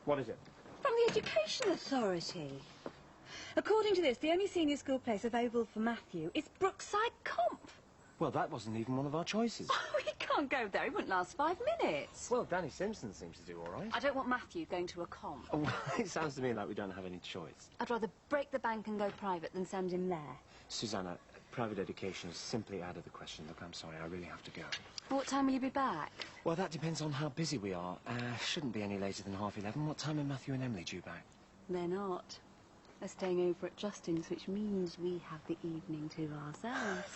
What is it? From the Education Authority. According to this, the only senior school place available for Matthew is Brookside Comp. Well, that wasn't even one of our choices. Oh, he can't go there. He wouldn't last 5 minutes. Well, Danny Simpson seems to do all right. I don't want Matthew going to a comp. Oh, it sounds to me like we don't have any choice. I'd rather break the bank and go private than send him there. Susanna, private education is simply out of the question. Look, I'm sorry, I really have to go. What time will you be back? Well, that depends on how busy we are. Shouldn't be any later than 11:30. What time are Matthew and Emily due back? They're not. They're staying over at Justin's, which means we have the evening to ourselves.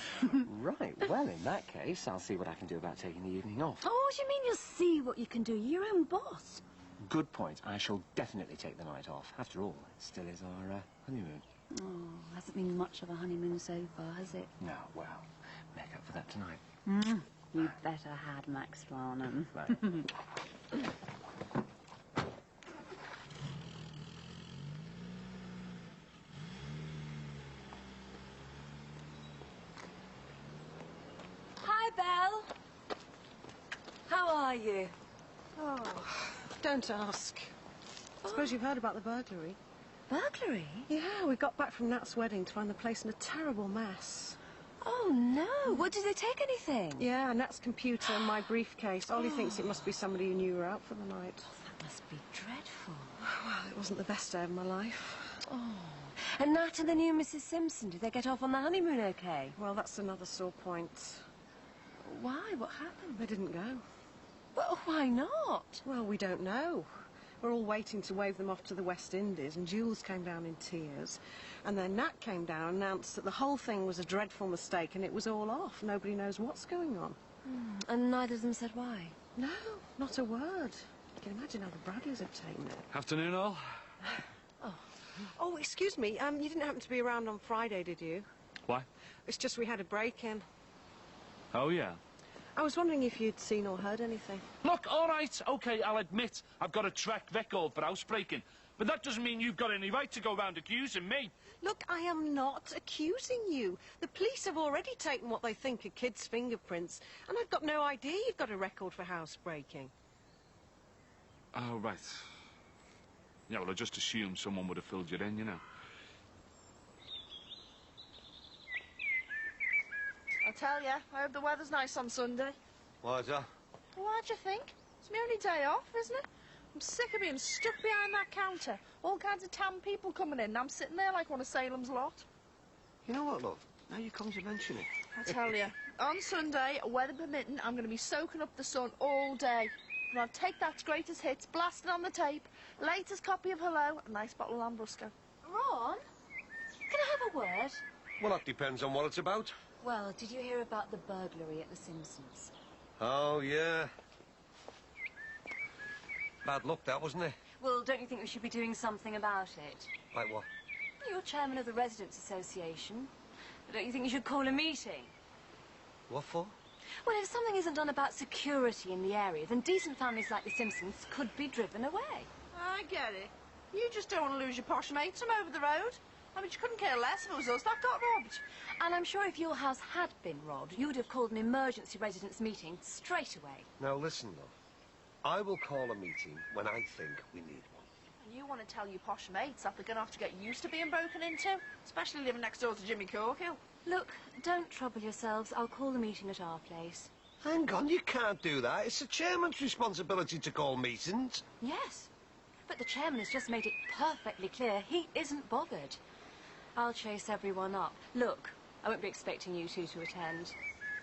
Right, well, in that case, I'll see what I can do about taking the evening off. Oh, what do you mean you'll see what you can do? You're your own boss. Good point. I shall definitely take the night off. After all, it still is our honeymoon. Oh, hasn't been much of a honeymoon so far, has it? No, well, make up for that tonight. You better had, Max Farnham. Right. Hi, Belle. How are you? Oh, don't ask. I suppose you've heard about the burglary. Burglary? Yeah, we got back from Nat's wedding to find the place in a terrible mess. Oh, no. What, did they take anything? Yeah, Nat's computer and my briefcase. Ollie thinks it must be somebody who knew her out for the night. That must be dreadful. Well, it wasn't the best day of my life. Oh. And Nat and the new Mrs. Simpson, did they get off on the honeymoon okay? Well, that's another sore point. Why? What happened? They didn't go. Well, why not? Well, we don't know. We're all waiting to wave them off to the West Indies, and Jules came down in tears. And then Nat came down and announced that the whole thing was a dreadful mistake and it was all off. Nobody knows what's going on. And neither of them said why? No, not a word. You can imagine how the Bradleys have taken it. Afternoon, all. Oh, excuse me. You didn't happen to be around on Friday, did you? Why? It's just we had a break-in. Oh, yeah. I was wondering if you'd seen or heard anything. Look, all right, OK, I'll admit I've got a track record for housebreaking. But that doesn't mean you've got any right to go round accusing me. Look, I am not accusing you. The police have already taken what they think are kids' fingerprints, and I've got no idea you've got a record for housebreaking. Oh, right. Yeah, well, I just assumed someone would have filled you in, you know. I tell ya, I hope the weather's nice on Sunday. Why's that? Well, why'd you think? It's my only day off, isn't it? I'm sick of being stuck behind that counter. All kinds of tan people coming in, and I'm sitting there like one of Salem's lot. You know what, love? Now you come to mention it. I tell you, on Sunday, weather permitting, I'm going to be soaking up the sun all day. And I'll take that greatest hits, blast it on the tape, latest copy of Hello, a nice bottle of Lambrusco. Ron, can I have a word? Well, that depends on what it's about. Well, did you hear about the burglary at the Simpsons? Oh, yeah. Bad luck, that, wasn't it? Well, don't you think we should be doing something about it? Like what? You're chairman of the Residents' Association. But don't you think you should call a meeting? What for? Well, if something isn't done about security in the area, then decent families like the Simpsons could be driven away. I get it. You just don't want to lose your posh mates from over the road. I mean, you couldn't care less if it was us that got robbed. And I'm sure if your house had been robbed, you would have called an emergency residents' meeting straight away. Now, listen, love. I will call a meeting when I think we need one. And you want to tell your posh mates that they're going to have to get used to being broken into, especially living next door to Jimmy Corkill. Look, don't trouble yourselves. I'll call the meeting at our place. Hang on, you can't do that. It's the chairman's responsibility to call meetings. Yes, but the chairman has just made it perfectly clear he isn't bothered. I'll chase everyone up. Look, I won't be expecting you two to attend.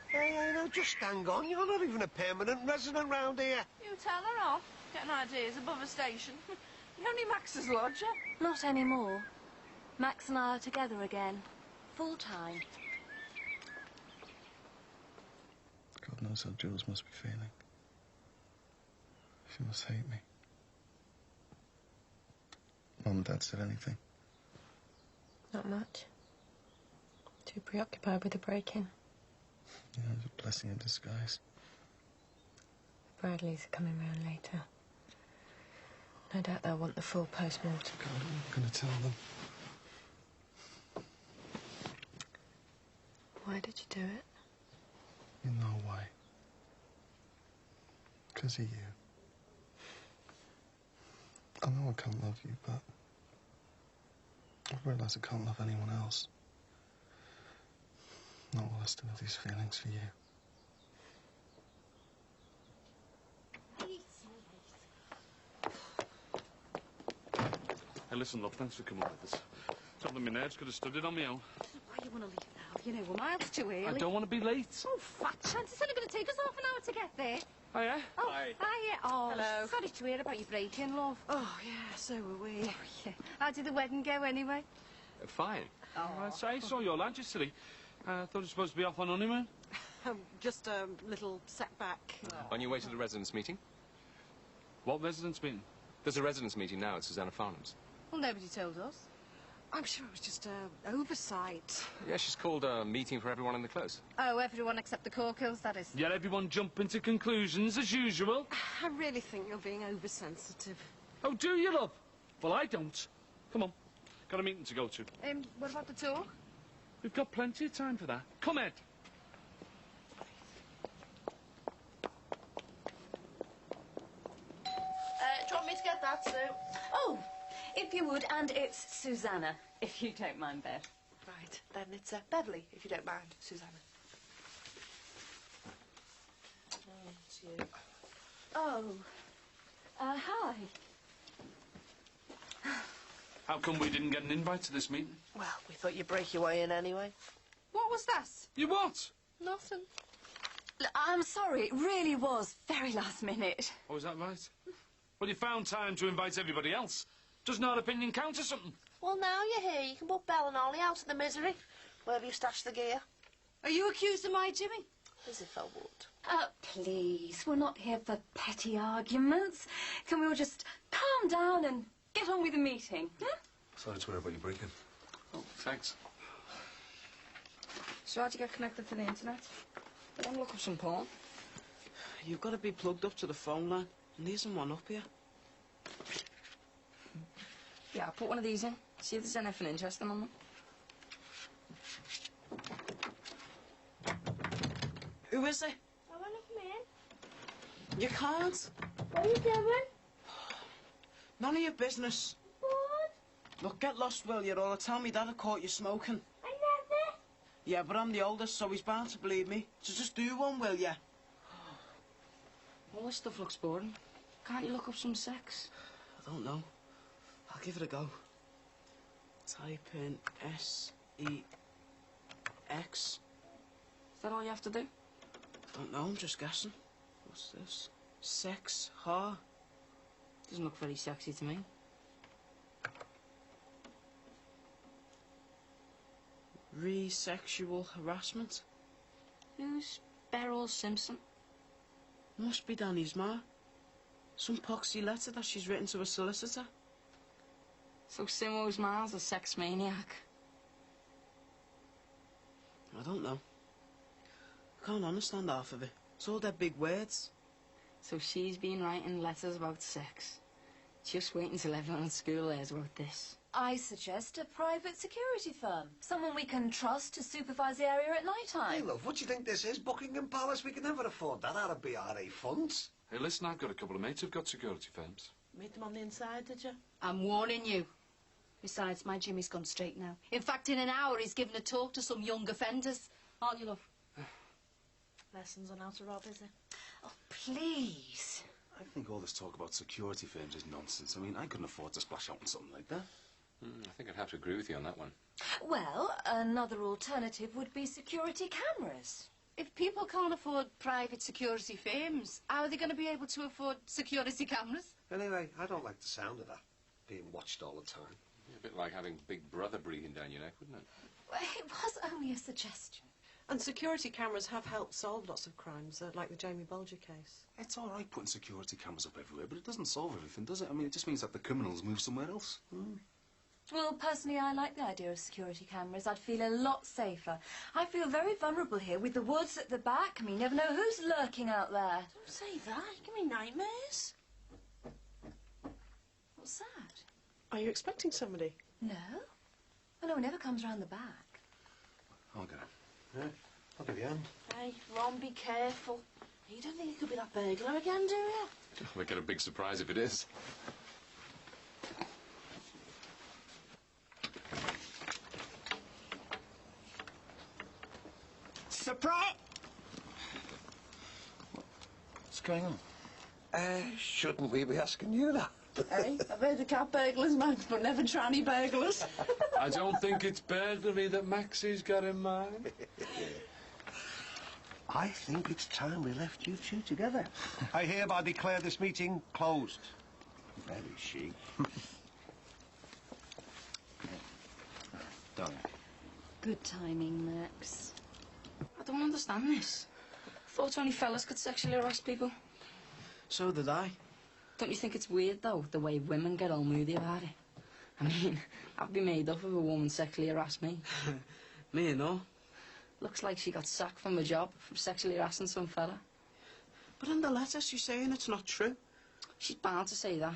Hey, no, just hang on. You're not even a permanent resident round here. You tell her off. Getting ideas above a station. You're only Max's lodger. Not anymore. Max and I are together again. Full time. God knows how Jules must be feeling. She must hate me. Mum and Dad said anything? Not much. Too preoccupied with the break-in. Yeah, it was a blessing in disguise. Bradleys are coming round later. No doubt they'll want the full post-mortem. God, I'm not going to tell them. Why did you do it? You know why. Because of you. I know I can't love you, but I realise I can't love anyone else. Not while I still have these feelings for you. Hey, listen, love, thanks for coming with us. Something my nerves could have stood it on my own. Why you want to leave now? You know, we're miles too early. I don't want to be late. Oh, fat chance. It's only going to take us half an hour to get there. Oh, yeah? Oh, hi. Oh, Hello. sorry to hear about your break-in, love. Oh, yeah, so were we. Oh, yeah. How did the wedding go, anyway? Fine. I saw your lad yesterday. I thought you were supposed to be off on honeymoon. Just a little setback. On your way to the residents' meeting? What residence meeting? There's a residents' meeting now at Susanna Farnham's. Well, nobody told us. I'm sure it was just an oversight. Yeah, she's called a meeting for everyone in the close. Oh, everyone except the Corkills, that is. Yeah, everyone jumping to conclusions as usual. I really think you're being oversensitive. Oh, do you, love? Well, I don't. Come on. Got a meeting to go to. What about the talk? We've got plenty of time for that. Come, Ed. Do you want me to get that, Sue? Oh, if you would, and it's Susanna, if you don't mind, Bev. Right, then it's Beverly, if you don't mind, Susanna. Oh, it's you. Oh, hi. How come we didn't get an invite to this meeting? Well, we thought you'd break your way in anyway. What was that? You what? Nothing. Look, I'm sorry, it really was very last minute. Oh, is that right? Well, you found time to invite everybody else. Doesn't our opinion count or something? Well, now you're here, you can put Belle and Ollie out of the misery. Wherever you stash the gear. Are you accused of my doing? As if I would. Please, we're not here for petty arguments. Can we all just calm down and get on with the meeting? Yeah? Sorry to hear about your break-in. Oh, thanks. So how'd you get connected to the internet? I want to look up some porn. You've got to be plugged up to the phone line, and there isn't one up here. Yeah, I'll put one of these in. See if there's anything interesting on them. Who is it? I want to come in. You can't. What are you doing? None of your business. What? Look, get lost, will you, or I'll tell me Dad caught you smoking. I never. Yeah, but I'm the oldest, so he's bound to believe me. So just do one, will ya? All this stuff looks boring. Can't you look up some sex? I don't know. I'll give it a go. Type in S-E-X. Is that all you have to do? Don't know, I'm just guessing. What's this? Sex, ha? Doesn't look very sexy to me. Re-sexual harassment? Who's Beryl Simpson? Must be Danny's ma. Some poxy letter that she's written to a solicitor. So Simo's ma's a sex maniac. I don't know. I can't understand half of it. It's all that big words. So she's been writing letters about sex. Just wait until everyone at school hears about this. I suggest a private security firm. Someone we can trust to supervise the area at night Hey, time. love, what do you think this is? Buckingham Palace? We can never afford that out of BRA funds. Hey, listen, I've got a couple of mates who've got security firms. Meet them on the inside, did you? I'm warning you. Besides, my Jimmy's gone straight now. In fact, in an hour, he's given a talk to some young offenders. Aren't you, love? Lessons on how to rob, is it? Oh, please. I think all this talk about security firms is nonsense. I mean, I couldn't afford to splash out on something like that. I think I'd have to agree with you on that one. Well, another alternative would be security cameras. If people can't afford private security firms, how are they going to be able to afford security cameras? Anyway, I don't like the sound of that, being watched all the time. A bit like having Big Brother breathing down your neck, wouldn't it? Well, it was only a suggestion. And security cameras have helped solve lots of crimes, like the Jamie Bolger case. It's all right putting security cameras up everywhere, but it doesn't solve everything, does it? I mean, it just means that the criminals move somewhere else. Well, personally, I like the idea of security cameras. I'd feel a lot safer. I feel very vulnerable here with the woods at the back. I mean, you never know who's lurking out there. Don't say that. Give me nightmares. What's that? Are you expecting somebody? No. Oh, no, he never comes round the back. I'll get him. Yeah, I'll give you a hand. Hey, Ron, be careful. You don't think it could be that burglar again, do you? We'll get a big surprise if it is. surprise! What's going on? Shouldn't we be asking you that? Hey, I've heard of cat burglars, Max, but never tranny burglars. I don't think it's burglary that Maxie's got in mind. I think it's time we left you two together. I hereby declare this meeting closed. Very chic. Darling. Good timing, Max. I don't understand this. Thought only fellas could sexually harass people. So did I. Don't you think it's weird, though, the way women get all moody about it? I mean, I'd be made up if a woman sexually harassed me. Me and all. Looks like she got sacked from her job for sexually harassing some fella. But in the letter, she's saying it's not true. She's bound to say that.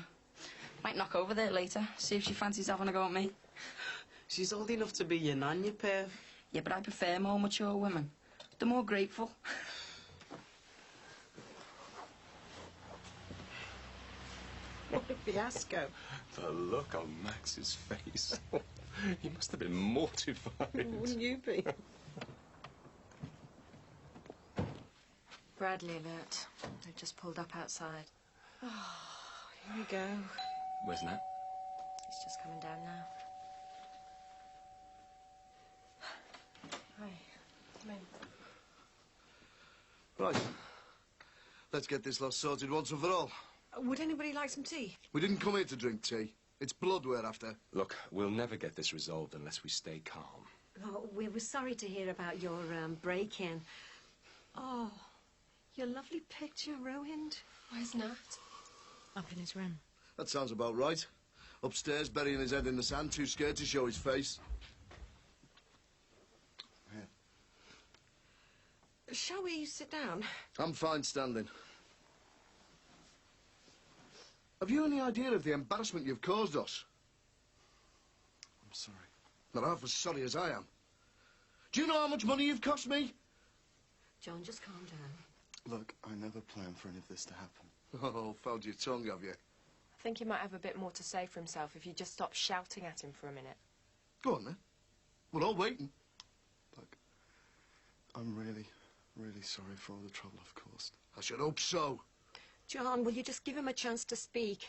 Might knock over there later, see if she fancies having a go at me. She's old enough to be your nan, you perv. Yeah, but I prefer more mature women. They're more grateful. What a fiasco. The look on Max's face. He must have been mortified. Wouldn't you be? Bradley alert. They've just pulled up outside. Oh, here we go. Where's Nat? He's just coming down now. Hi. Come in. Right. Let's get this lot sorted once and for all. Would anybody like some tea? We didn't come here to drink tea. It's blood we're after. Look, we'll never get this resolved unless we stay calm. Oh, we were sorry to hear about your break-in. Oh, your lovely picture, Rohind. Where's Nat? Up in his room. That sounds about right. Upstairs, burying his head in the sand, too scared to show his face. Here. Shall we sit down? I'm fine standing. Have you any idea of the embarrassment you've caused us? I'm sorry. Not half as sorry as I am. Do you know how much money you've cost me? John, just calm down. Look, I never planned for any of this to happen. Oh, found your tongue, have you? I think he might have a bit more to say for himself if you just stop shouting at him for a minute. Go on, then. We're all waiting. Look, I'm really, really sorry for all the trouble I've caused. I should hope so. John, will you just give him a chance to speak?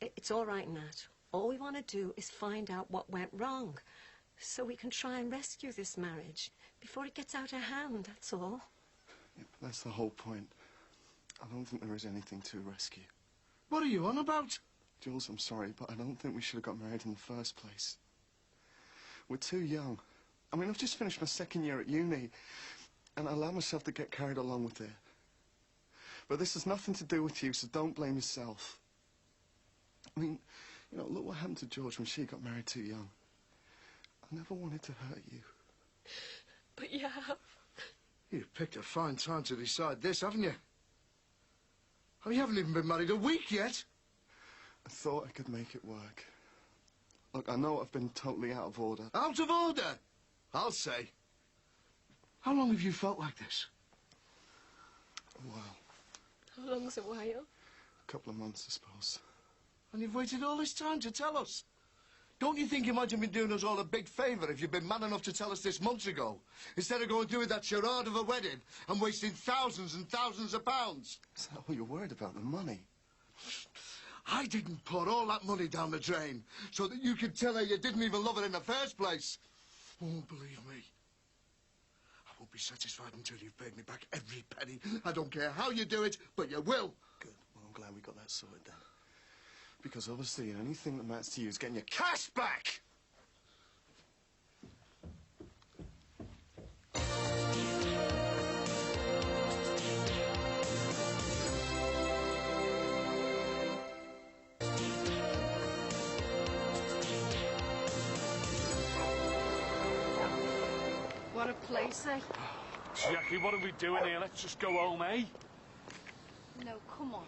It's all right, Nat. All we want to do is find out what went wrong, so we can try and rescue this marriage before it gets out of hand, that's all. Yeah, but that's the whole point. I don't think there is anything to rescue. What are you on about? Jules, I'm sorry, but I don't think we should have got married in the first place. We're too young. I mean, I've just finished my second year at uni, and I allowed myself to get carried along with it. But this has nothing to do with you, so don't blame yourself. I mean, you know, look what happened to George when she got married too young. I never wanted to hurt you. But you have. You've picked a fine time to decide this, haven't you? Oh, you haven't even been married a week yet. I thought I could make it work. Look, I know I've been totally out of order. Out of order? I'll say. How long have you felt like this? A while. How long's a while? A couple of months, I suppose. And you've waited all this time to tell us. Don't you think you might have been doing us all a big favour if you'd been man enough to tell us this months ago, instead of going through with that charade of a wedding and wasting thousands and thousands of pounds? Is that all you're worried about, the money? I didn't pour all that money down the drain so that you could tell her you didn't even love her in the first place. Oh, believe me, I won't be satisfied until you've paid me back every penny. I don't care how you do it, but you will. Good. Well, I'm glad we got that sorted then. Because obviously, the only thing that matters to you is getting your cash back! What a place, eh? Jackie, what are we doing here? Let's just go home, eh? No, come on.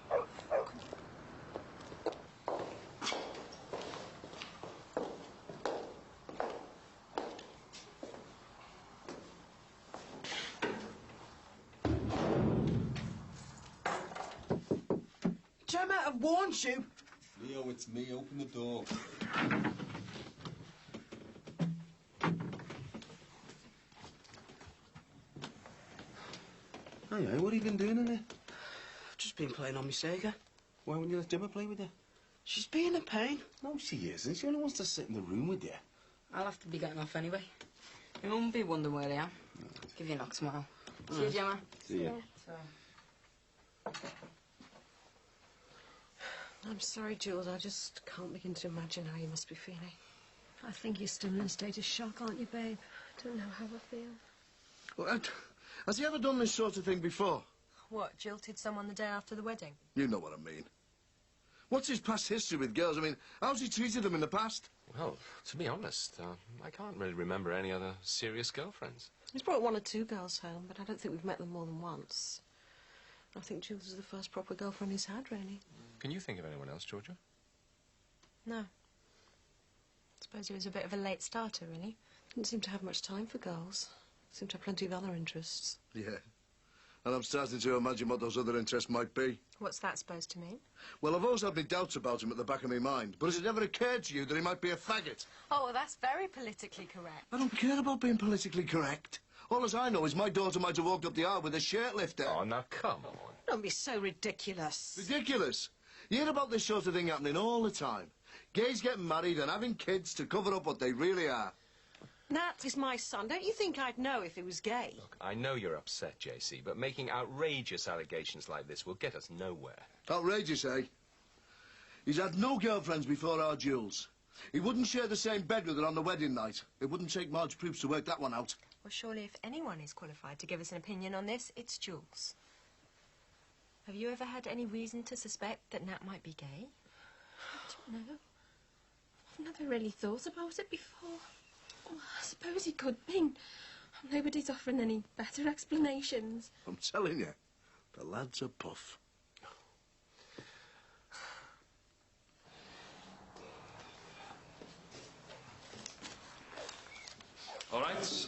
Gemma, I've warned you. Leo, it's me. Open the door. Hey, what have you been doing in here? I've just been playing on my Sega. Why wouldn't you let Gemma play with you? She's being a pain. No, she isn't. She only wants to sit in the room with you. I'll have to be getting off anyway. You won't be wondering where I am. Give you a knock tomorrow. See you, Gemma. See ya. I'm sorry, Jules. I just can't begin to imagine how you must be feeling. I think you're still in a state of shock, aren't you, babe? I don't know how I feel. Well, has he ever done this sort of thing before? What, jilted someone the day after the wedding? You know what I mean. What's his past history with girls? I mean, how's he treated them in the past? Well, to be honest, I can't really remember any other serious girlfriends. He's brought 1 or 2 girls home, but I don't think we've met them more than once. I think Jules is the first proper girlfriend he's had, really. Can you think of anyone else, Georgia? No. I suppose he was a bit of a late starter, really. Didn't seem to have much time for girls. Seemed to have plenty of other interests. Yeah. And I'm starting to imagine what those other interests might be. What's that supposed to mean? Well, I've always had my doubts about him at the back of my mind. But has it ever occurred to you that he might be a faggot? Oh, well, that's very politically correct. I don't care about being politically correct. All as I know is my daughter might have walked up the aisle with a shirt lifter. Oh, now, come on. Don't be so ridiculous. Ridiculous? You hear about this sort of thing happening all the time. Gays getting married and having kids to cover up what they really are. Nat is my son. Don't you think I'd know if he was gay? Look, I know you're upset, JC, but making outrageous allegations like this will get us nowhere. Outrageous, eh? He's had no girlfriends before our Jules. He wouldn't share the same bed with her on the wedding night. It wouldn't take Marge proofs to work that one out. Well, surely if anyone is qualified to give us an opinion on this, it's Jules. Have you ever had any reason to suspect that Nat might be gay? I don't know. I've never really thought about it before. Well, I suppose he could be. Nobody's offering any better explanations. I'm telling you, the lad's a puff. All right.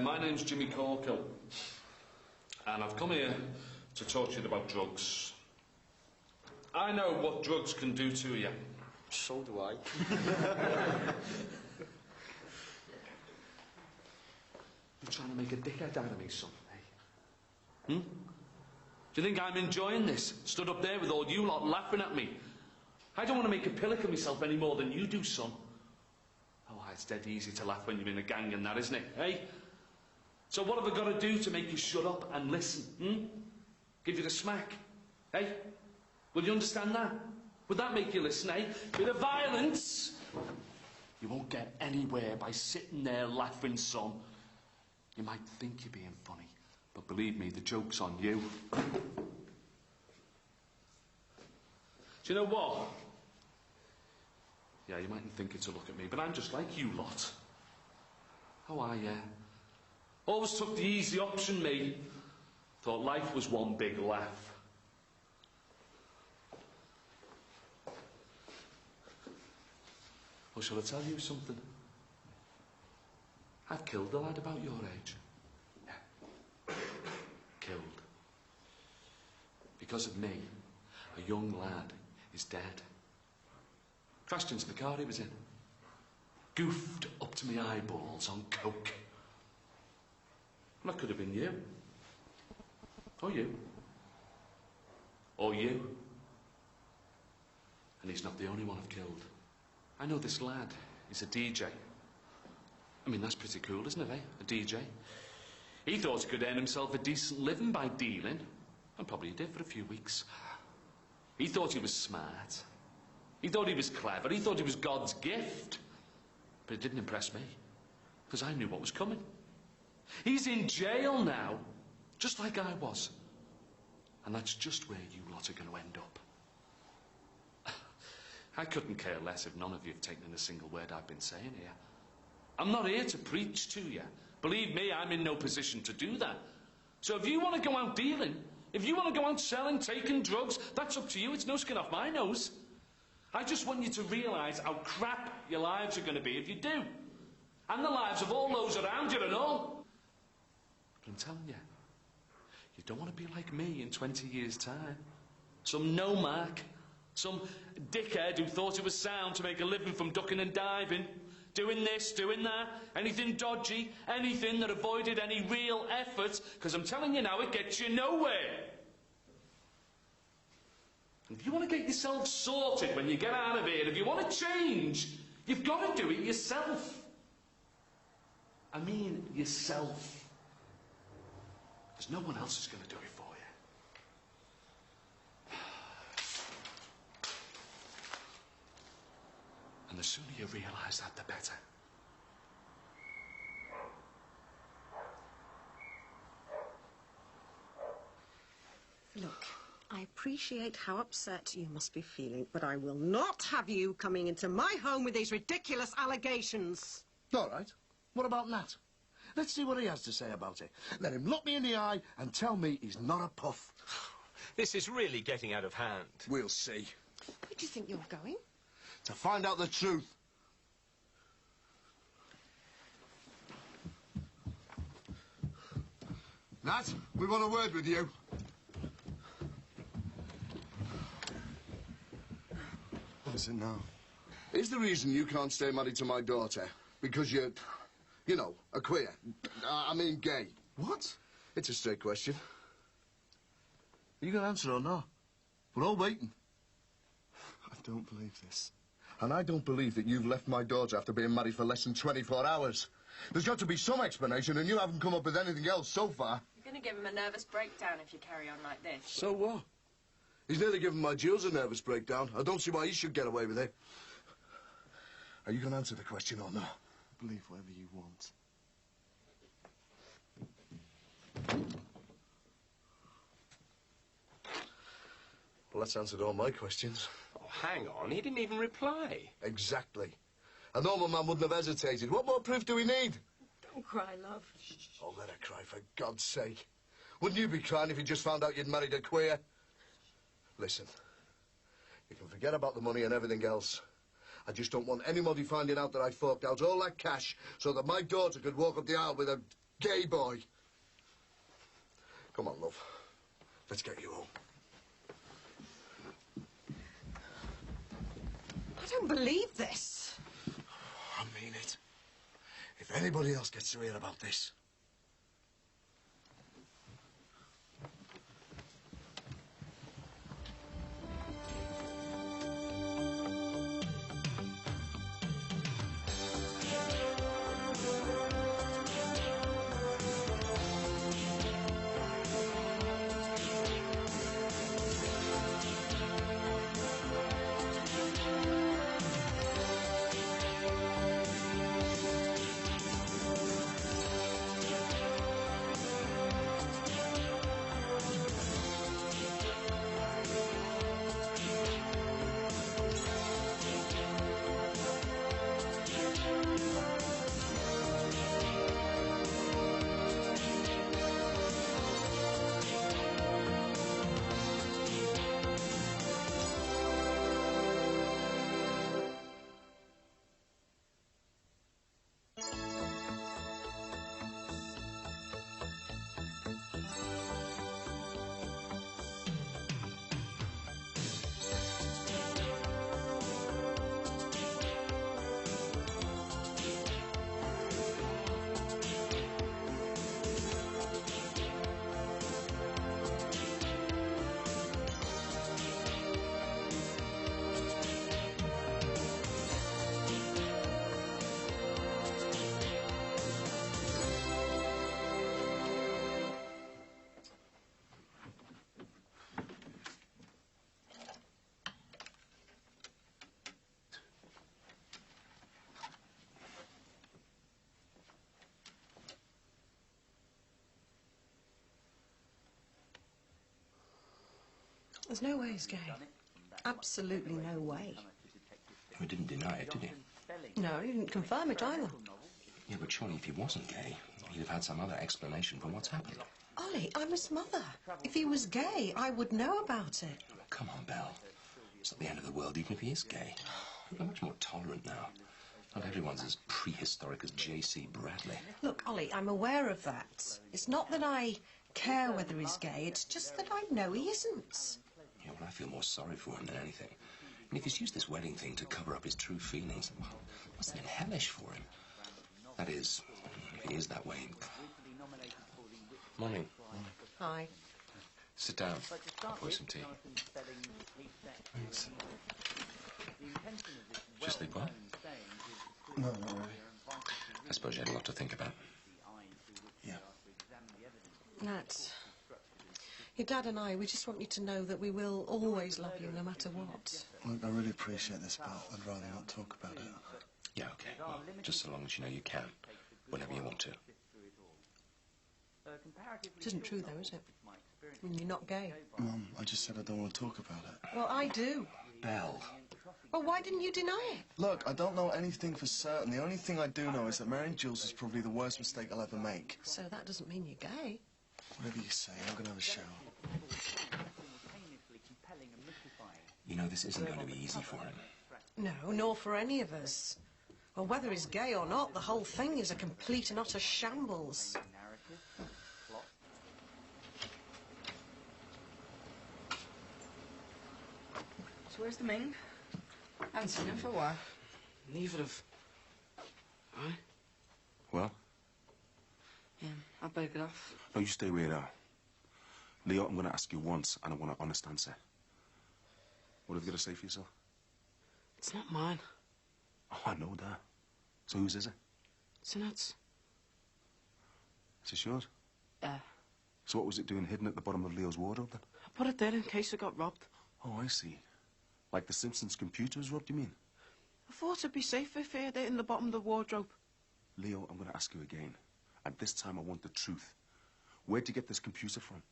My name's Jimmy Corkill. And I've come here to talk to you about drugs. I know what drugs can do to you. So do I. You're trying to make a dickhead out of me, son, eh? Do you think I'm enjoying this? Stood up there with all you lot laughing at me. I don't want to make a pillock of myself any more than you do, son. Oh, it's dead easy to laugh when you're in a gang and that, isn't it, eh? So what have I got to do to make you shut up and listen, Give you the smack, eh? Will you understand that? Would that make you listen, eh? Bit of violence. You won't get anywhere by sitting there laughing, son. You might think you're being funny, but believe me, the joke's on you. Do you know what? Yeah, you mightn't think it to look at me, but I'm just like you lot. How are you? Always took the easy option, me. Thought life was one big laugh. Well, shall I tell you something? I've killed a lad about your age. Yeah. Killed. Because of me, a young lad is dead. Crashed into the car he was in. Goofed up to my eyeballs on coke. And that could have been you. Or you. Or you. And he's not the only one I've killed. I know this lad is a DJ. I mean, that's pretty cool, isn't it, eh? A DJ. He thought he could earn himself a decent living by dealing. And probably he did for a few weeks. He thought he was smart. He thought he was clever. He thought he was God's gift. But it didn't impress me. Because I knew what was coming. He's in jail now. Just like I was. And that's just where you lot are going to end up. I couldn't care less if none of you have taken in a single word I've been saying here. I'm not here to preach to you. Believe me, I'm in no position to do that. So if you want to go out dealing, if you want to go out selling, taking drugs, that's up to you. It's no skin off my nose. I just want you to realise how crap your lives are going to be if you do. And the lives of all those around you and all. But I'm telling you, you don't want to be like me in 20 years' time. Some no-mark. Some dickhead who thought it was sound to make a living from ducking and diving. doing this, doing that, anything dodgy, anything that avoided any real effort, because I'm telling you now, it gets you nowhere. And if you want to get yourself sorted when you get out of here, if you want to change, you've got to do it yourself. I mean yourself. Because no one else is going to do it for you. And the sooner you realise that, the better. Look, I appreciate how upset you must be feeling, but I will not have you coming into my home with these ridiculous allegations. All right. What about Nat? Let's see what he has to say about it. Let him look me in the eye and tell me he's not a puff. This is really getting out of hand. We'll see. Where do you think you're going? To find out the truth. Nat, we want a word with you. What is it now? Is the reason you can't stay married to my daughter because you're, you know, a queer? I mean gay. What? It's a straight question. Are you going to answer or not? We're all waiting. I don't believe this. And I don't believe that you've left my daughter after being married for less than 24 hours. There's got to be some explanation, and you haven't come up with anything else so far. You're going to give him a nervous breakdown if you carry on like this. So what? He's nearly given my Jules a nervous breakdown. I don't see why he should get away with it. Are you going to answer the question or not? Believe whatever you want. Well, that's answered all my questions. Oh, hang on, he didn't even reply. Exactly. A normal man wouldn't have hesitated. What more proof do we need? Don't cry, love. Oh, let her cry, for God's sake. Wouldn't you be crying if you just found out you'd married a queer? Listen, you can forget about the money and everything else. I just don't want anybody finding out that I forked out all that cash so that my daughter could walk up the aisle with a gay boy. Come on, love. Let's get you home. I don't believe this. I mean it. If anybody else gets to hear about this... There's no way he's gay. Absolutely no way. You didn't deny it, did you? No, he didn't confirm it either. Yeah, but surely if he wasn't gay, he'd have had some other explanation for what's happened. Ollie, I'm his mother. If he was gay, I would know about it. Come on, Belle. It's not the end of the world, even if he is gay. We're much more tolerant now. Not everyone's as prehistoric as J.C. Bradley. Look, Ollie, I'm aware of that. It's not that I care whether he's gay, it's just that I know he isn't. Yeah, well, I feel more sorry for him than anything. And if he's used this wedding thing to cover up his true feelings, well, must have been hellish for him. That is, if he is that way. Morning. Hi. Sit down. I'll pour you some tea. Thanks. Did you sleep well? No, not really. I suppose you had a lot to think about. Yeah. Nat, your dad and I, we just want you to know that we will always love you no matter what. Look, I really appreciate this, but I'd rather not talk about it. Yeah, okay. Well, just so long as you know you can, whenever you want to. It isn't true, though, is it? I mean, you're not gay. Mum, I just said I don't want to talk about it. Well, I do. Belle. Well, why didn't you deny it? Look, I don't know anything for certain. The only thing I do know is that marrying Jules is probably the worst mistake I'll ever make. So that doesn't mean you're gay. Whatever you say, I'm going to have a shower. You know, this isn't going to be easy for him. No, nor for any of us. Well, whether he's gay or not, the whole thing is a complete and utter shambles. So where's the Ming? I haven't seen him for a while. Neither have I. Well? Yeah, I better get off. No, you stay where you are. Leo, I'm going to ask you once, and I want an honest answer. What have you got to say for yourself? It's not mine. Oh, I know that. So whose is it? It's Annette's. Is it yours? Yeah. So what was it doing hidden at the bottom of Leo's wardrobe, then? I put it there in case it got robbed. Oh, I see. Like the Simpsons' computer was robbed, you mean? I thought it'd be safer if he had it in the bottom of the wardrobe. Leo, I'm going to ask you again. And this time I want the truth. Where'd you get this computer from?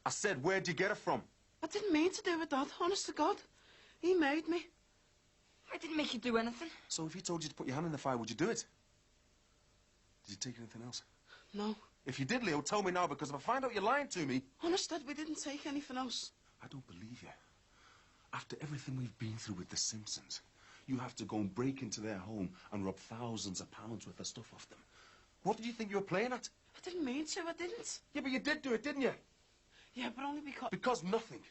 I said, where'd you get it from? I didn't mean to do it, Dad. Honest to God. He made me. I didn't make you do anything. So if he told you to put your hand in the fire, would you do it? Did you take anything else? No. If you did, Leo, tell me now, because if I find out you're lying to me... Honest, Dad, we didn't take anything else. I don't believe you. After everything we've been through with the Simpsons, you have to go and break into their home and rob thousands of pounds worth of stuff off them. What did you think you were playing at? I didn't mean to, I didn't. Yeah, but you did do it, didn't you? Yeah, but only because... Because nothing.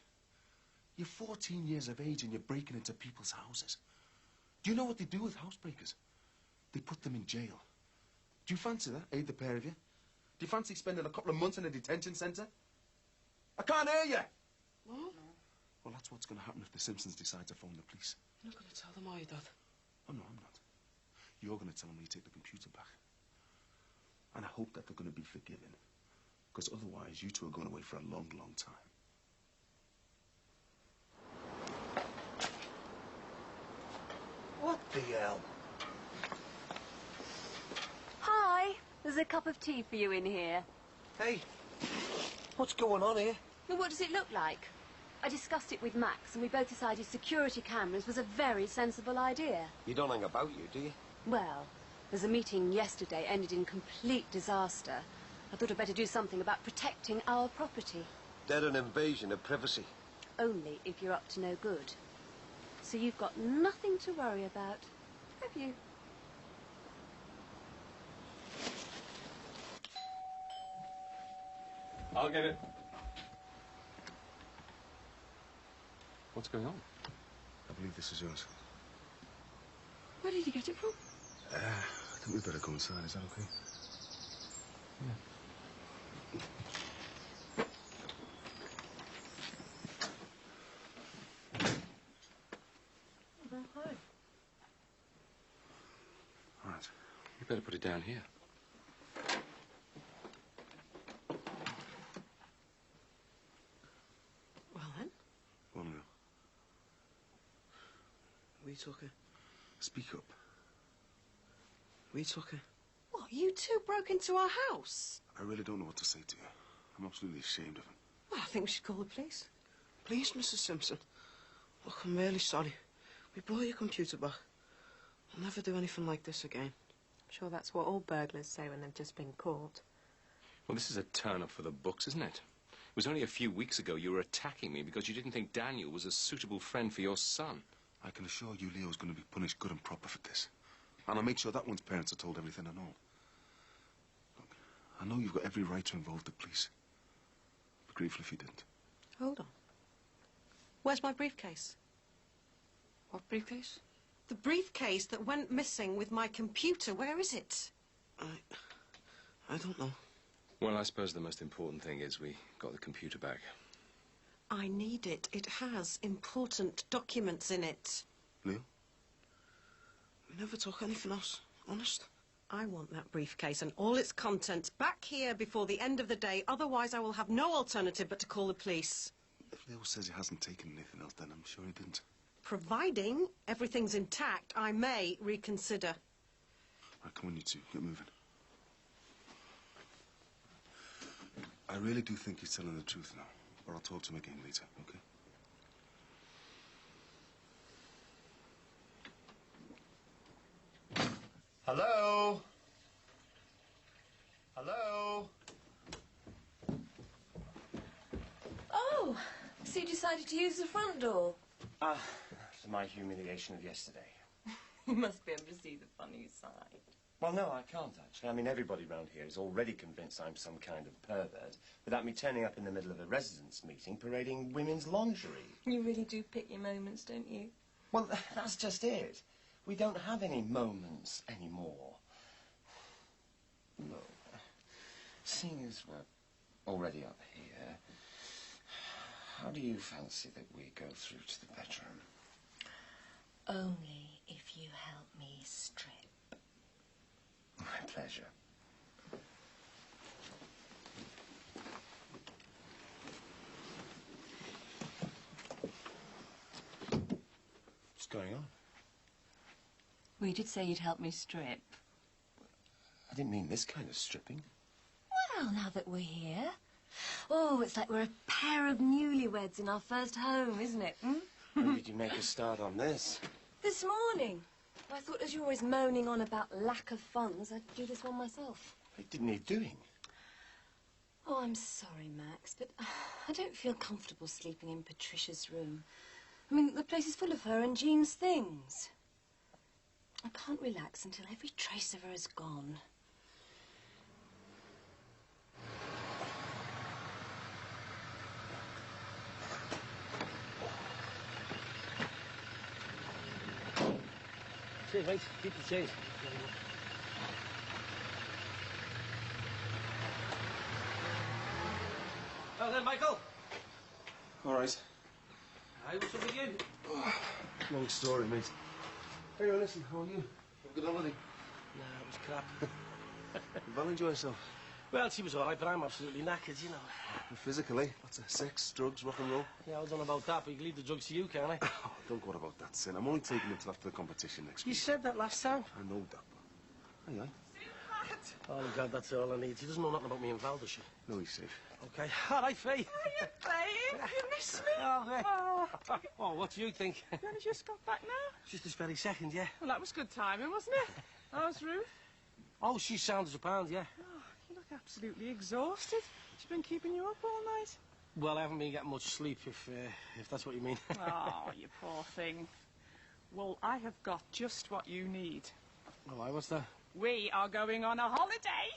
You're 14 years of age and you're breaking into people's houses. Do you know what they do with housebreakers? They put them in jail. Do you fancy that, the pair of you? Do you fancy spending a couple of months in a detention centre? I can't hear you! No. Well, that's what's going to happen if the Simpsons decide to phone the police. You're not going to tell them, are you, Dad? Oh, no, I'm not. You're going to tell them when you take the computer back. And I hope that they're going to be forgiven. Because otherwise, you two are going away for a long, long time. What the hell? Hi, there's a cup of tea for you in here. Hey, what's going on here? Well, what does it look like? I discussed it with Max, and we both decided security cameras was a very sensible idea. You don't hang about, you, do you? Well, there's a meeting yesterday ended in complete disaster. I thought I'd better do something about protecting our property. They're an invasion of privacy. Only if you're up to no good. So you've got nothing to worry about, have you? I'll get it. What's going on? I believe this is yours. Where did you get it from? I think we'd better go inside. Is that okay? Hi. All right. You better put it down here. Well, then. Go on, Leo. We took her. Speak up. We took her. What, you two broke into our house? I really don't know what to say to you. I'm absolutely ashamed of him. Well, I think we should call the police. Please, Mrs. Simpson. Look, I'm really sorry. We brought your computer back. I'll never do anything like this again. I'm sure that's what all burglars say when they've just been caught. Well, this is a turn-up for the books, isn't it? It was only a few weeks ago you were attacking me because you didn't think Daniel was a suitable friend for your son. I can assure you Leo's going to be punished good and proper for this. And I'll make sure that one's parents are told everything I know. Look, I know you've got every right to involve the police. I'd be grateful if you didn't. Hold on. Where's my briefcase? What briefcase? The briefcase that went missing with my computer. Where is it? I don't know. Well, I suppose the most important thing is we got the computer back. I need it. It has important documents in it. Leo? We never took anything else, honest. I want that briefcase and all its contents back here before the end of the day. Otherwise, I will have no alternative but to call the police. If Leo says he hasn't taken anything else, then I'm sure he didn't. Providing everything's intact, I may reconsider. Right, come on, you two. Get moving. I really do think he's telling the truth now. But I'll talk to him again later, okay? Hello? Hello? Oh, so you decided to use the front door? After my humiliation of yesterday. You must be able to see the funny side. Well, no, I can't, actually. I mean, everybody round here is already convinced I'm some kind of pervert without me turning up in the middle of a residents' meeting parading women's lingerie. You really do pick your moments, don't you? Well, that's just it. We don't have any moments anymore. Look, seeing as we're already up here, how do you fancy that we go through to the bedroom? Only if you help me strip. My pleasure. What's going on? Well, you did say you'd help me strip. I didn't mean this kind of stripping. Well, now that we're here. Oh, it's like we're a pair of newlyweds in our first home, isn't it? When did you make a start on this? This morning. I thought as you're always moaning on about lack of funds, I'd do this one myself. It didn't need doing. Oh, I'm sorry, Max, but I don't feel comfortable sleeping in Patricia's room. I mean, the place is full of her and Jean's things. I can't relax until every trace of her is gone. Cheers, mate. Keep the change. Oh, then, Michael. All right. Hey, what's up with you? Long story, mate. Hey, listen, how are you? Have a good holiday. Nah, it was crap. Did Val enjoy herself? Well, she was all right, but I'm absolutely knackered, you know. Physically? Lots of sex, drugs, rock and roll? Yeah, I don't know about that, but you can leave the drugs to you, can't I? Oh, don't go on about that, Sin. I'm only taking him till after the competition next You week. said that last time. I know that, but... Aye, aye. Oh, God, that's all I need. She doesn't know nothing about me and Val, does she? No, he's safe. Okay. All right, Faye. Hiya, babe. You miss me? Oh, there. Oh. Oh, what do you think? You only just got back now? Just this very second, yeah. Well, that was good timing, wasn't it? How's Ruth? Oh, she's sound as a pound, yeah. Oh, you look absolutely exhausted. She's been keeping you up all night. Well, I haven't been getting much sleep, if that's what you mean. Oh, you poor thing. Well, I have got just what you need. Oh, what's that? We are going on a holiday.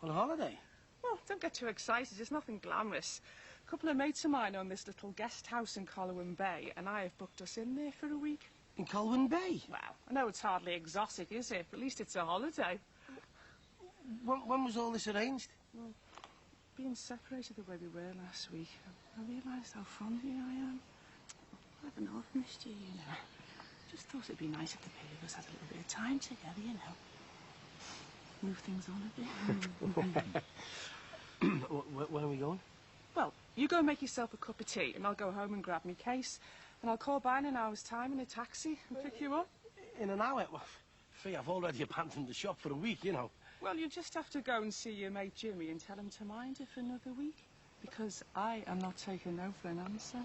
On a holiday? Well, don't get too excited. It's nothing glamorous. A couple of mates of mine own this little guest house in Colwyn Bay, and I have booked us in there for a week. In Colwyn Bay? Well, I know it's hardly exotic, is it? But at least it's a holiday. When was all this arranged? Well, being separated the way we were last week, I realised how fond of you I am. I don't know, I've missed you, you know. Just thought it'd be nice if the pair of us had a little bit of time together, you know. Move things on a bit. When are we going? Well, you go make yourself a cup of tea, and I'll go home and grab my case. And I'll call by in an hour's time in a taxi and pick you up. In an hour? Well, Fee, I've already abandoned the shop for a week, you know. Well, you just have to go and see your mate Jimmy and tell him to mind it for another week. Because I am not taking no for an answer.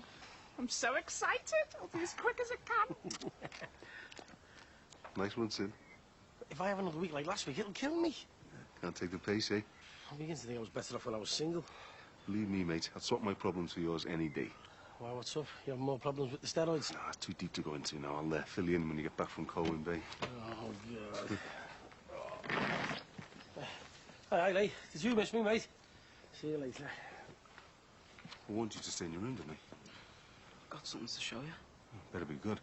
I'm so excited. I'll be as quick as I can. Nice one, Sin. If I have another week like last week, it'll kill me. Can't take the pace, eh? I begin to think I was better off when I was single. Believe me, mate, I'd swap my problems for yours any day. Why, what's up? You have more problems with the steroids? Nah, too deep to go into now. I'll fill you in when you get back from Colwyn Bay. Oh, God. Hi, Lee. Did you miss me, mate? See you later. I want you to stay in your room, didn't I? Got something to show you. Better be good.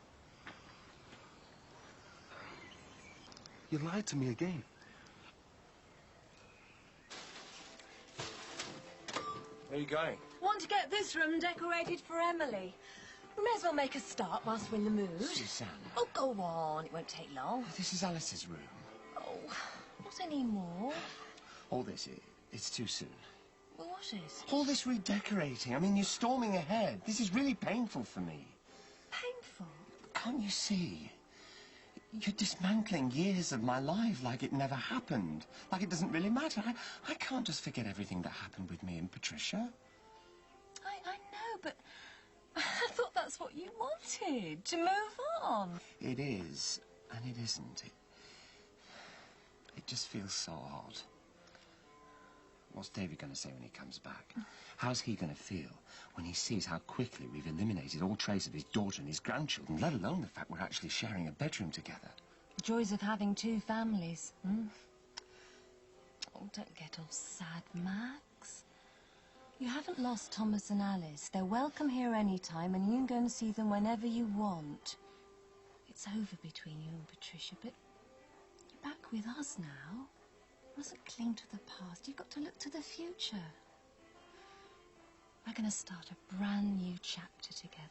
You lied to me again. Where are you going? Want to get this room decorated for Emily. We may as well make a start whilst we're in the mood. Susanna. Oh, go on. It won't take long. This is Alice's room. Oh, not anymore. All this, it's too soon. What is? All this redecorating. I mean, you're storming ahead. This is really painful for me. Painful? Can't you see? You're dismantling years of my life like it never happened. Like it doesn't really matter. I can't just forget everything that happened with me and Patricia. I know, but I thought that's what you wanted, to move on. It is, and it isn't. It just feels so odd. What's David going to say when he comes back? How's he going to feel when he sees how quickly we've eliminated all trace of his daughter and his grandchildren, let alone the fact we're actually sharing a bedroom together? The joys of having two families. Oh, don't get all sad, Max. You haven't lost Thomas and Alice. They're welcome here any time, and you can go and see them whenever you want. It's over between you and Patricia, but you're back with us now. You mustn't cling to the past. You've got to look to the future. We're going to start a brand new chapter together.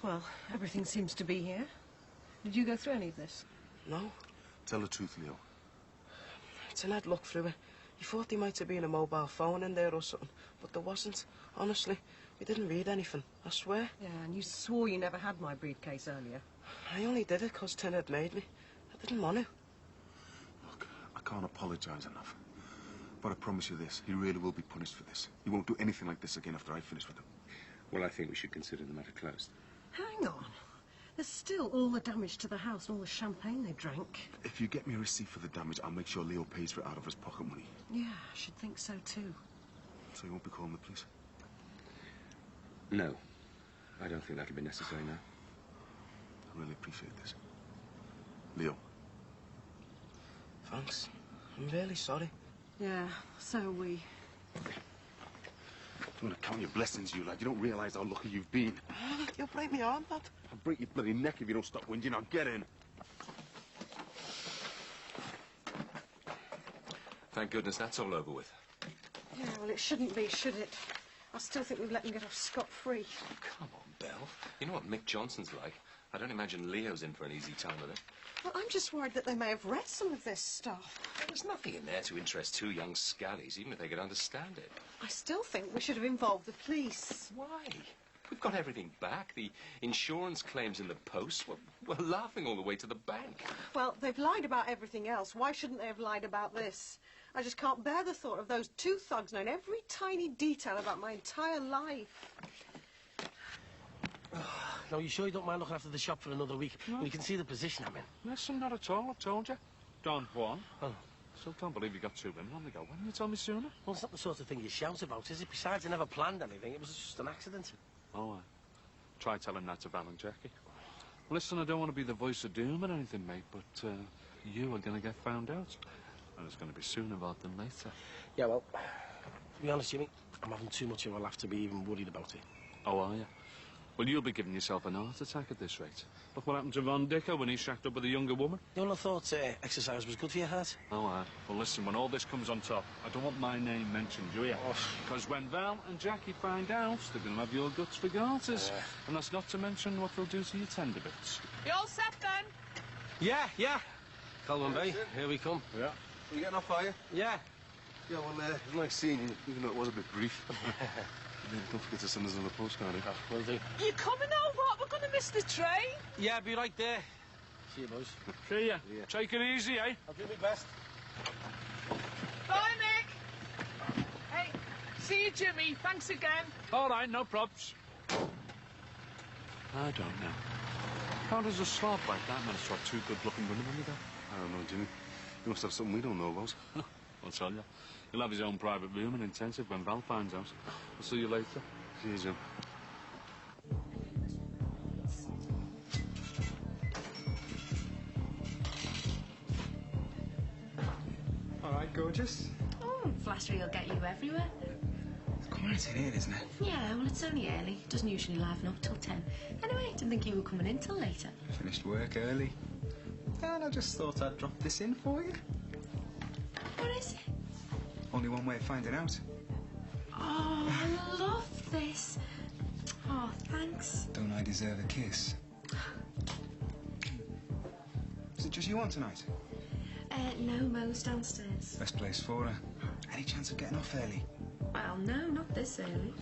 Well, everything seems to be here. Did you go through any of this? No. Tell the truth, Leo. It's an had look through it. He thought there might have been a mobile phone in there or something, but there wasn't. Honestly, we didn't read anything, I swear. Yeah, and you swore you never had my briefcase earlier. I only did it 'cause Tin had made me. I didn't want to. Look, I can't apologise enough. But I promise you this, he really will be punished for this. He won't do anything like this again after I finish with him. Well, I think we should consider the matter closed. Hang on. There's still all the damage to the house and all the champagne they drank. If you get me a receipt for the damage, I'll make sure Leo pays for it out of his pocket money. Yeah, I should think so too. So you won't be calling the police? No. I don't think that'll be necessary now. I really appreciate this. Leo. Thanks. I'm really sorry. Yeah, so are we. I'm gonna count your blessings, you lad. You don't realise how lucky you've been. You'll break my arm, lad. I'll break your bloody neck if you don't stop whinging. Now get in. Thank goodness that's all over with. Yeah, well, it shouldn't be, should it? I still think we've let him get off scot-free. Oh, come on, Belle. You know what Mick Johnson's like. I don't imagine Leo's in for an easy time with it. Well, I'm just worried that they may have read some of this stuff. There's nothing in there to interest two young scallies, even if they could understand it. I still think we should have involved the police. Why? We've got everything back. The insurance claims in the post. We're laughing all the way to the bank. Well, they've lied about everything else. Why shouldn't they have lied about this? I just can't bear the thought of those two thugs knowing every tiny detail about my entire life. No, you sure you don't mind looking after the shop for another week? No. When you can see the position I'm in. Listen, not at all, I've told you. Don Juan. Oh. Still can't believe you got two women on the go. Why didn't you tell me sooner? Well, it's not the sort of thing you shout about, is it? Besides, I never planned anything. It was just an accident. Oh, try telling that to Val and Jackie. Listen, I don't want to be the voice of doom or anything, mate, but you are going to get found out. And it's going to be sooner rather than later. Yeah, well, to be honest, Jimmy, I'm having too much of a laugh to be even worried about it. Oh, are you? Well, you'll be giving yourself an heart attack at this rate. Look what happened to Von Dicker when he shacked up with a younger woman. You know, I thought exercise was good for your heart. Oh, well, listen, when all this comes on top, I don't want my name mentioned, do you? Because when Val and Jackie find out, they're going to have your guts for garters. And that's not to mention what they'll do to your tender bits. You all set, then? Yeah. Colwyn Bay, here we come. Yeah. Are you getting off, are you? Yeah. Yeah, well, it was nice seeing you, even though it was a bit brief. Don't forget to send us another postcard, eh? Will do. You coming over? We're going to miss the train. Yeah, be right there. See you, boys. See ya. Yeah. Take it easy, eh? I'll do my best. Bye, Mick. Hey, see you, Jimmy. Thanks again. All right, no probs. I don't know. How does a slob like that manage to have two good-looking women on the go? I don't know, Jimmy. He must have something we don't know about. I'll tell you. He'll have his own private room and intensive when Val finds out. I'll see you later. See you, Jim. gorgeous? Oh, flattery will get you everywhere. It's quiet in here, isn't it? Yeah, well, it's only early. It doesn't usually liven up till 10. Anyway, I didn't think you were coming in till later. Finished work early. And I just thought I'd drop this in for you. What is it? Only one way of finding out. Oh, I love this. Oh, thanks. Don't I deserve a kiss? Is it just you on tonight? No, Mo's downstairs. Best place for her. Any chance of getting off early? Well, no, not this early.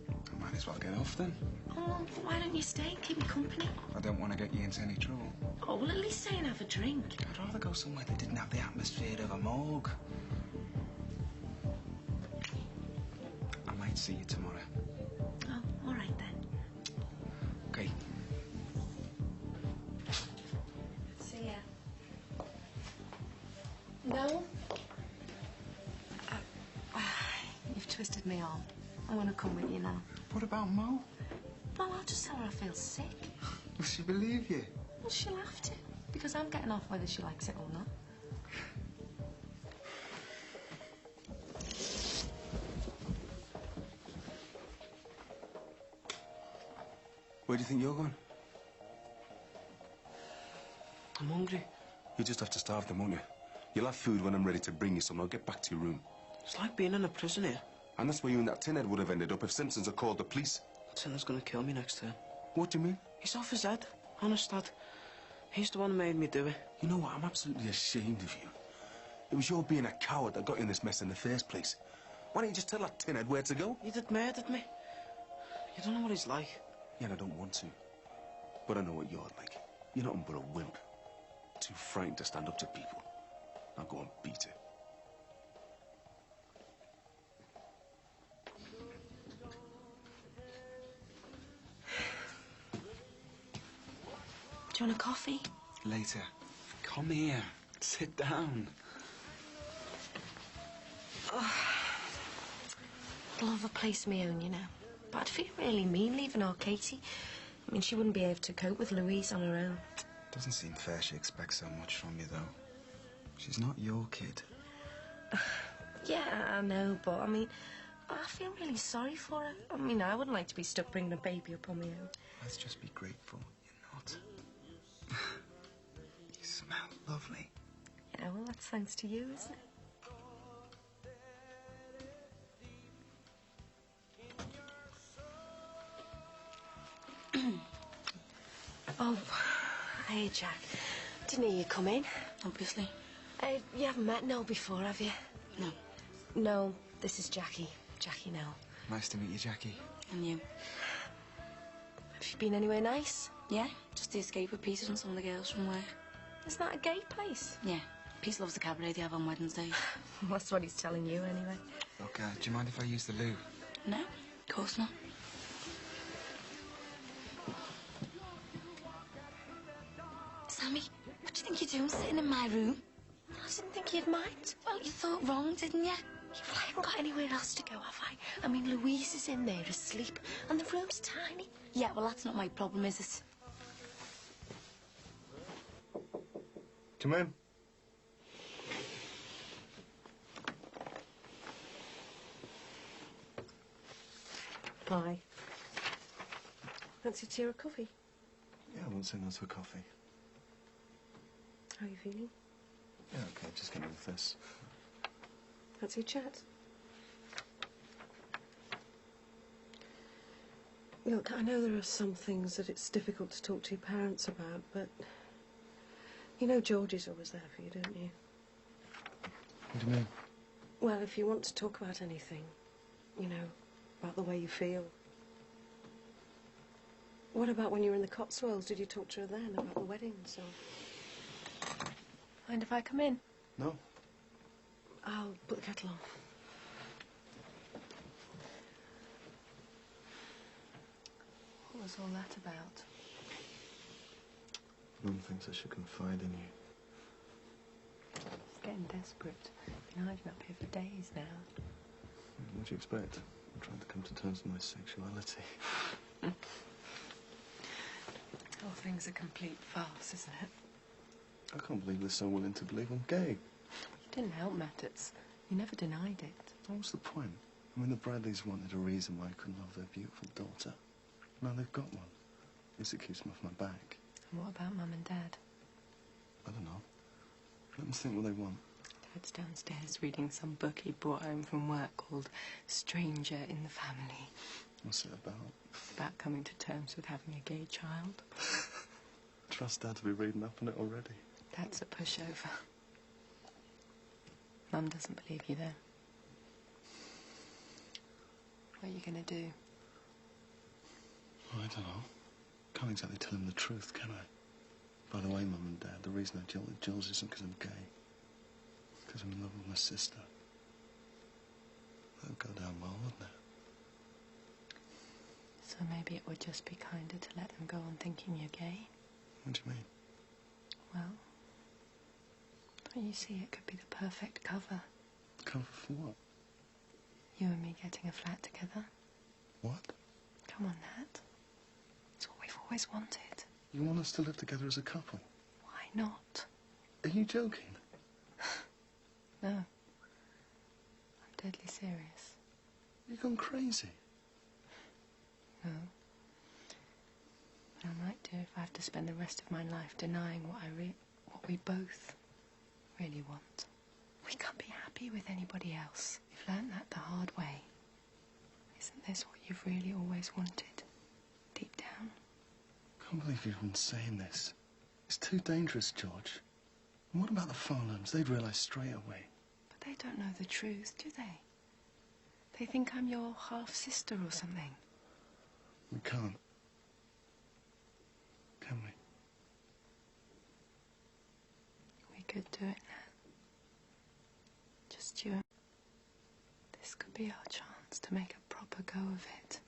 I might as well get off then. Oh, why don't you stay and keep me company? I don't want to get you into any trouble. Oh, well, at least stay and have a drink. I'd rather go somewhere that didn't have the atmosphere of a morgue. I might see you tomorrow. Oh, all right then. Okay. See ya. No? You've twisted me arm. I want to come with you now. What about Mo? Well, I'll just tell her I feel sick. Will she believe you? Well, she'll have to, because I'm getting off whether she likes it or not. Where do you think you're going? I'm hungry. You just have to starve them, won't you? You'll have food when I'm ready to bring you some. I'll get back to your room. It's like being in a prison here. And that's where you and that tinhead would have ended up if Simpsons had called the police. Tinner's gonna kill me next time. What do you mean? He's off his head. Honest, Dad. He's the one who made me do it. You know what? I'm absolutely ashamed of you. It was your being a coward that got you in this mess in the first place. Why don't you just tell that tinhead where to go? He did murdered me. You don't know what he's like. Yeah, and I don't want to. But I know what you're like. You're nothing but a wimp. Too frightened to stand up to people. Now go and beat it. Do you want a coffee? Later. Come here. Sit down. Oh, I'd love a place of my own, you know. But I'd feel really mean leaving our Katie. I mean, she wouldn't be able to cope with Louise on her own. Doesn't seem fair she expects so much from you, though. She's not your kid. Yeah, I know, but I mean, I feel really sorry for her. I mean, I wouldn't like to be stuck bringing a baby up on my own. Let's just be grateful you're not. You smell lovely. Yeah, well, that's thanks to you, isn't it? Oh, hey, Jack. Didn't hear you come in. Obviously. You haven't met Noel before, have you? No. No, this is Jackie. Jackie Noel. Nice to meet you, Jackie. And you? Have you been anywhere nice? Yeah, just the escape with Peter and some of the girls from work. Isn't that a gay place? Yeah. Peace loves the cabaret they have on Wednesdays. That's what he's telling you, anyway. Look, do you mind if I use the loo? No, of course not. Sammy, what do you think you're doing sitting in my room? I didn't think you'd mind. Well, you thought wrong, didn't you? Yeah, well, I haven't got anywhere else to go, have I? I mean, Louise is in there asleep, and the room's tiny. Yeah, well, that's not my problem, is it? Come in. Hi. Fancy a tea or coffee? Yeah, I won't say no to a coffee. How are you feeling? Yeah, okay, just get on with this. Fancy a chat? Look, I know there are some things that it's difficult to talk to your parents about, but you know Georgie's always there for you, don't you? What do you mean? Well, if you want to talk about anything, you know, about the way you feel. What about when you were in the Cotswolds? Did you talk to her then about the wedding and so on? Mind if I come in? No. I'll put the kettle on. What was all that about? Mum thinks I should confide in you. It's getting desperate. I've been hiding up here for days now. What do you expect? I'm trying to come to terms with my sexuality. The whole thing's a complete farce, isn't it? I can't believe they're so willing to believe I'm gay. You Didn't help matters. You never denied it. What was the point? I mean, the Bradleys wanted a reason why I couldn't love their beautiful daughter. Now they've got one. At least it keeps them off my back. And what about Mum and Dad? I don't know. Let them think what they want. Dad's downstairs reading some book he brought home from work called Stranger in the Family. What's it about? About coming to terms with having a gay child. Trust Dad to be reading up on it already. That's a pushover. Mum doesn't believe you, though. What are you going to do? Oh, I don't know. Can't exactly tell him the truth, can I? By the way, Mum and Dad, the reason I jilted Jules isn't because I'm gay. It's because I'm in love with my sister. That would go down well, wouldn't it? So maybe it would just be kinder to let them go on thinking you're gay? What do you mean? Well, don't you see it could be the perfect cover? Cover for what? You and me getting a flat together. What? Come on, Nat. It's what we've always wanted. You want us to live together as a couple? Why not? Are you joking? No. I'm deadly serious. You've gone crazy. No. But I might do if I have to spend the rest of my life denying what we both really want. We can't be happy with anybody else. You've learned that the hard way. Isn't this what you've really always wanted? Deep down? I can't believe you've been saying this. It's too dangerous, George. And what about the Farnhams? They'd realise straight away. But they don't know the truth, do they? They think I'm your half-sister or something. We can't. Can we? We could do it now. Just you and... This could be our chance to make a proper go of it.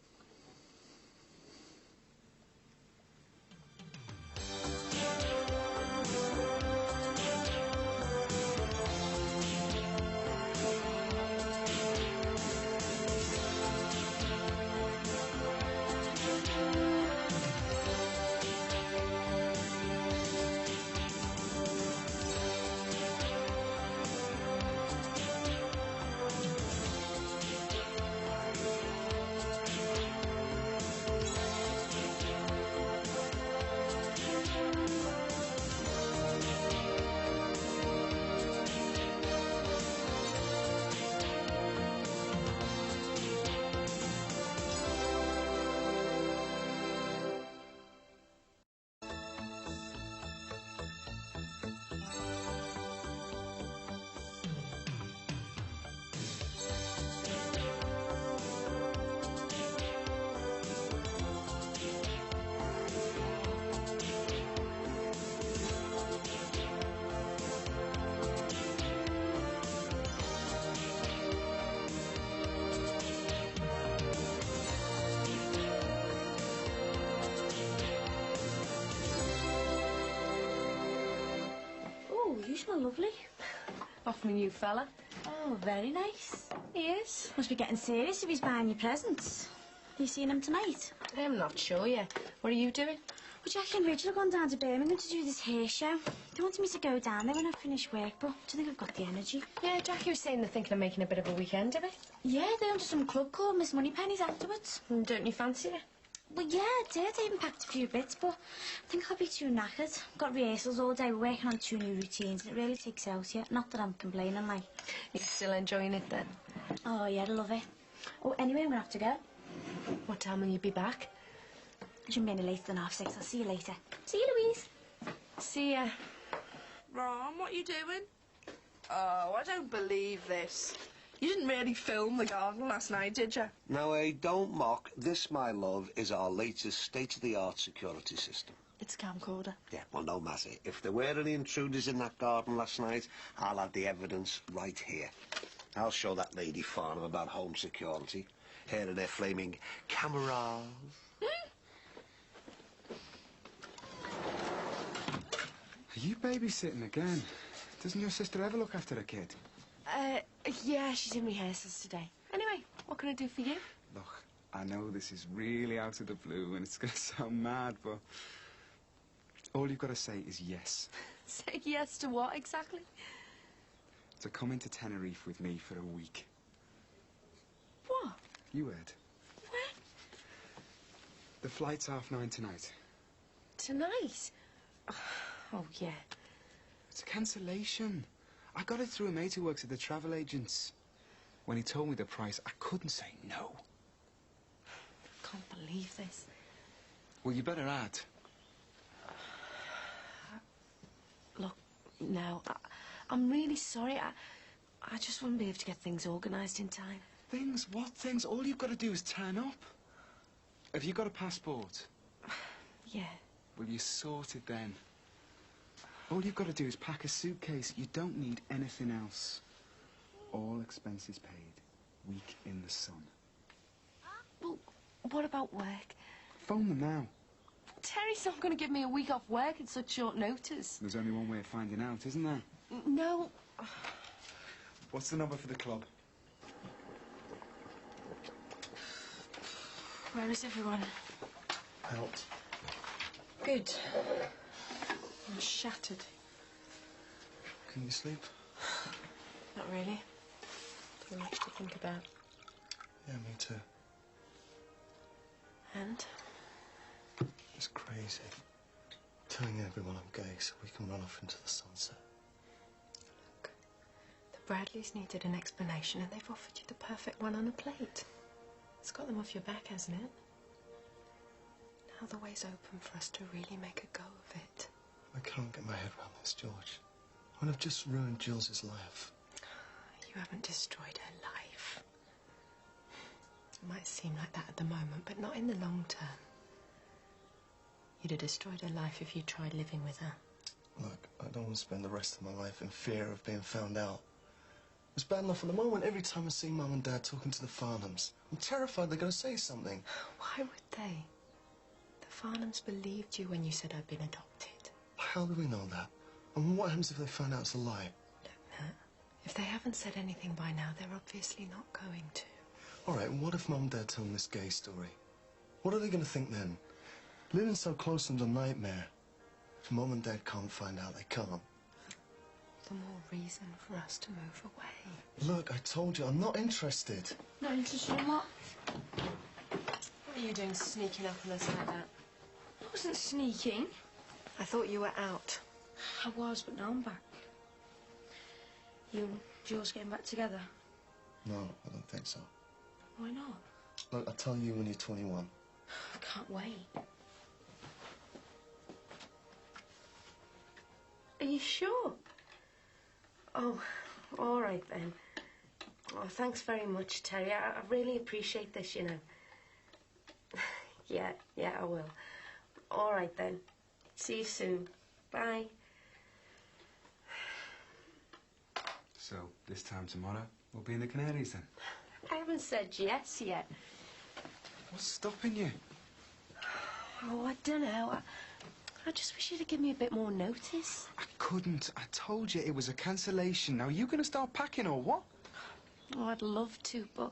You smell lovely. Off my new fella. Oh, very nice. He is. Must be getting serious if he's buying you presents. Are you seeing him tonight? I'm not sure yet. What are you doing? Well, Jackie and Richard have gone down to Birmingham to do this hair show. They wanted me to go down there when I finish work, but I don't think I've got the energy. Yeah, Jackie was saying they're thinking of making a bit of a weekend of it. Yeah, they're under some club called Miss Moneypenny's afterwards. Don't you fancy it? Well, yeah, I did. I even packed a few bits, but I think I'll be too knackered. Got rehearsals all day. We're working on 2 new routines, and it really takes out yet. Not that I'm complaining, like. You're still enjoying it, then? Oh, yeah, I love it. Oh, anyway, I'm going to have to go. What time will you be back? I shouldn't be any later than 6:30. I'll see you later. See you, Louise. See ya. Ron, what are you doing? Oh, I don't believe this. You didn't really film the garden last night, did you? Now, don't mock. This, my love, is our latest state-of-the-art security system. It's a camcorder. Yeah, well, no matter. If there were any intruders in that garden last night, I'll have the evidence right here. I'll show that lady Farnham about home security. Her and her flaming cameras. Are you babysitting again? Doesn't your sister ever look after a kid? Yeah, she's in rehearsals today. Anyway, what can I do for you? Look, I know this is really out of the blue and it's going to sound mad, but all you've got to say is yes. Say yes to what, exactly? to come into Tenerife with me for a week. What? You heard. When? The flight's 9:30 tonight. Tonight? Oh, yeah. It's a cancellation. I got it through a mate who works at the travel agents. When he told me the price, I couldn't say no. I can't believe this. Well, you better add. Look, no, I'm really sorry. I just wouldn't be able to get things organised in time. Things? What things? All you've got to do is turn up. Have you got a passport? Yeah. Well, you're sorted then. All you've got to do is pack a suitcase. You don't need anything else. All expenses paid. Week in the sun. Well, what about work? Phone them now. Terry's not going to give me a week off work at such short notice. There's only one way of finding out, isn't there? No. What's the number for the club? Where is everyone? Out. Good. I'm shattered. Can you sleep? Not really. Too much to think about. Yeah, me too. And? It's crazy. Telling everyone I'm gay so we can run off into the sunset. The Bradleys needed an explanation and they've offered you the perfect one on a plate. It's got them off your back, hasn't it? Now the way's open for us to really make a go of it. I can't get my head around this, George. When I've just ruined Jules' life. You haven't destroyed her life. It might seem like that at the moment, but not in the long term. You'd have destroyed her life if you tried living with her. Look, I don't want to spend the rest of my life in fear of being found out. It's bad enough at the moment every time I see Mum and Dad talking to the Farnhams. I'm terrified they're going to say something. Why would they? The Farnhams believed you when you said I'd been adopted. How do we know that? And what happens if they find out it's a lie? Look, Nat, if they haven't said anything by now, they're obviously not going to. All right, what if Mum and Dad tell them this gay story? What are they going to think then? Living so close is a nightmare. If Mum and Dad can't find out, they can't. The more reason for us to move away. Look, I told you, I'm not interested. Not interested in what? What are you doing sneaking up on us like that? I wasn't sneaking. I thought you were out. I was, but now I'm back. You and Jules getting back together? No, I don't think so. Why not? Look, I'll tell you when you're 21. I can't wait. Are you sure? Oh, all right then. Oh, thanks very much, Terry. I really appreciate this, you know. Yeah, I will. All right then. See you soon. Bye. So, this time tomorrow, we'll be in the Canaries then? I haven't said yes yet. What's stopping you? Oh, I don't know. I just wish you'd have given me a bit more notice. I couldn't. I told you it was a cancellation. Now, are you going to start packing or what? Oh, I'd love to, but...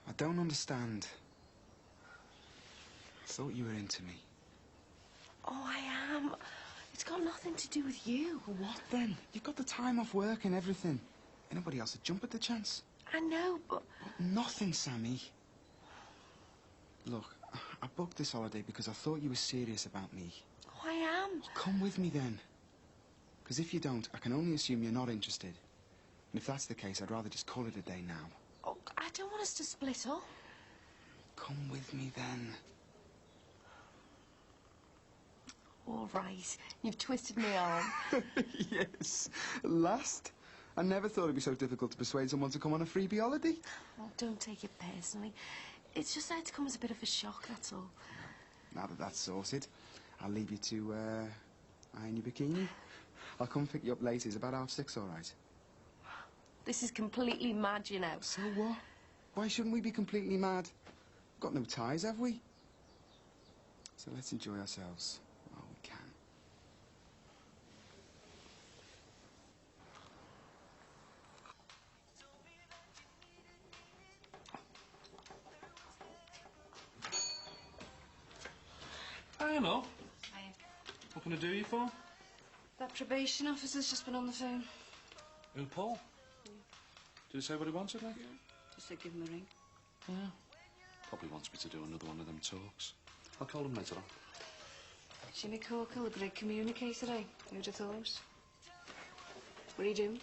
I don't understand. I thought you were into me. Oh, I am. It's got nothing to do with you. Well, what then? You've got the time off work and everything. Anybody else would jump at the chance. I know, but... Nothing, Sammy. Look, I booked this holiday because I thought you were serious about me. Oh, I am. Come with me then. Because if you don't, I can only assume you're not interested. And if that's the case, I'd rather just call it a day now. Oh, I don't want us to split up. Come with me then. All right. You've twisted me arm. Yes. Last. I never thought it'd be so difficult to persuade someone to come on a freebie holiday. Oh, don't take it personally. It's just that it's come as a bit of a shock, that's all. Now that that's sorted, I'll leave you to, iron your bikini. I'll come pick you up later. It's about 6:30, all right? This is completely mad, you know. So what? Why shouldn't we be completely mad? We've got no ties, have we? So let's enjoy ourselves while we can. I know. What can I do you for? That probation officer's just been on the phone. Who, Paul? Did he say what he wanted, like? Yeah. Just said give him a ring. Yeah. Probably wants me to do another one of them talks. I'll call him later on. Jimmy Corkle, a great communicator, eh? Who'd have thought? What are you doing?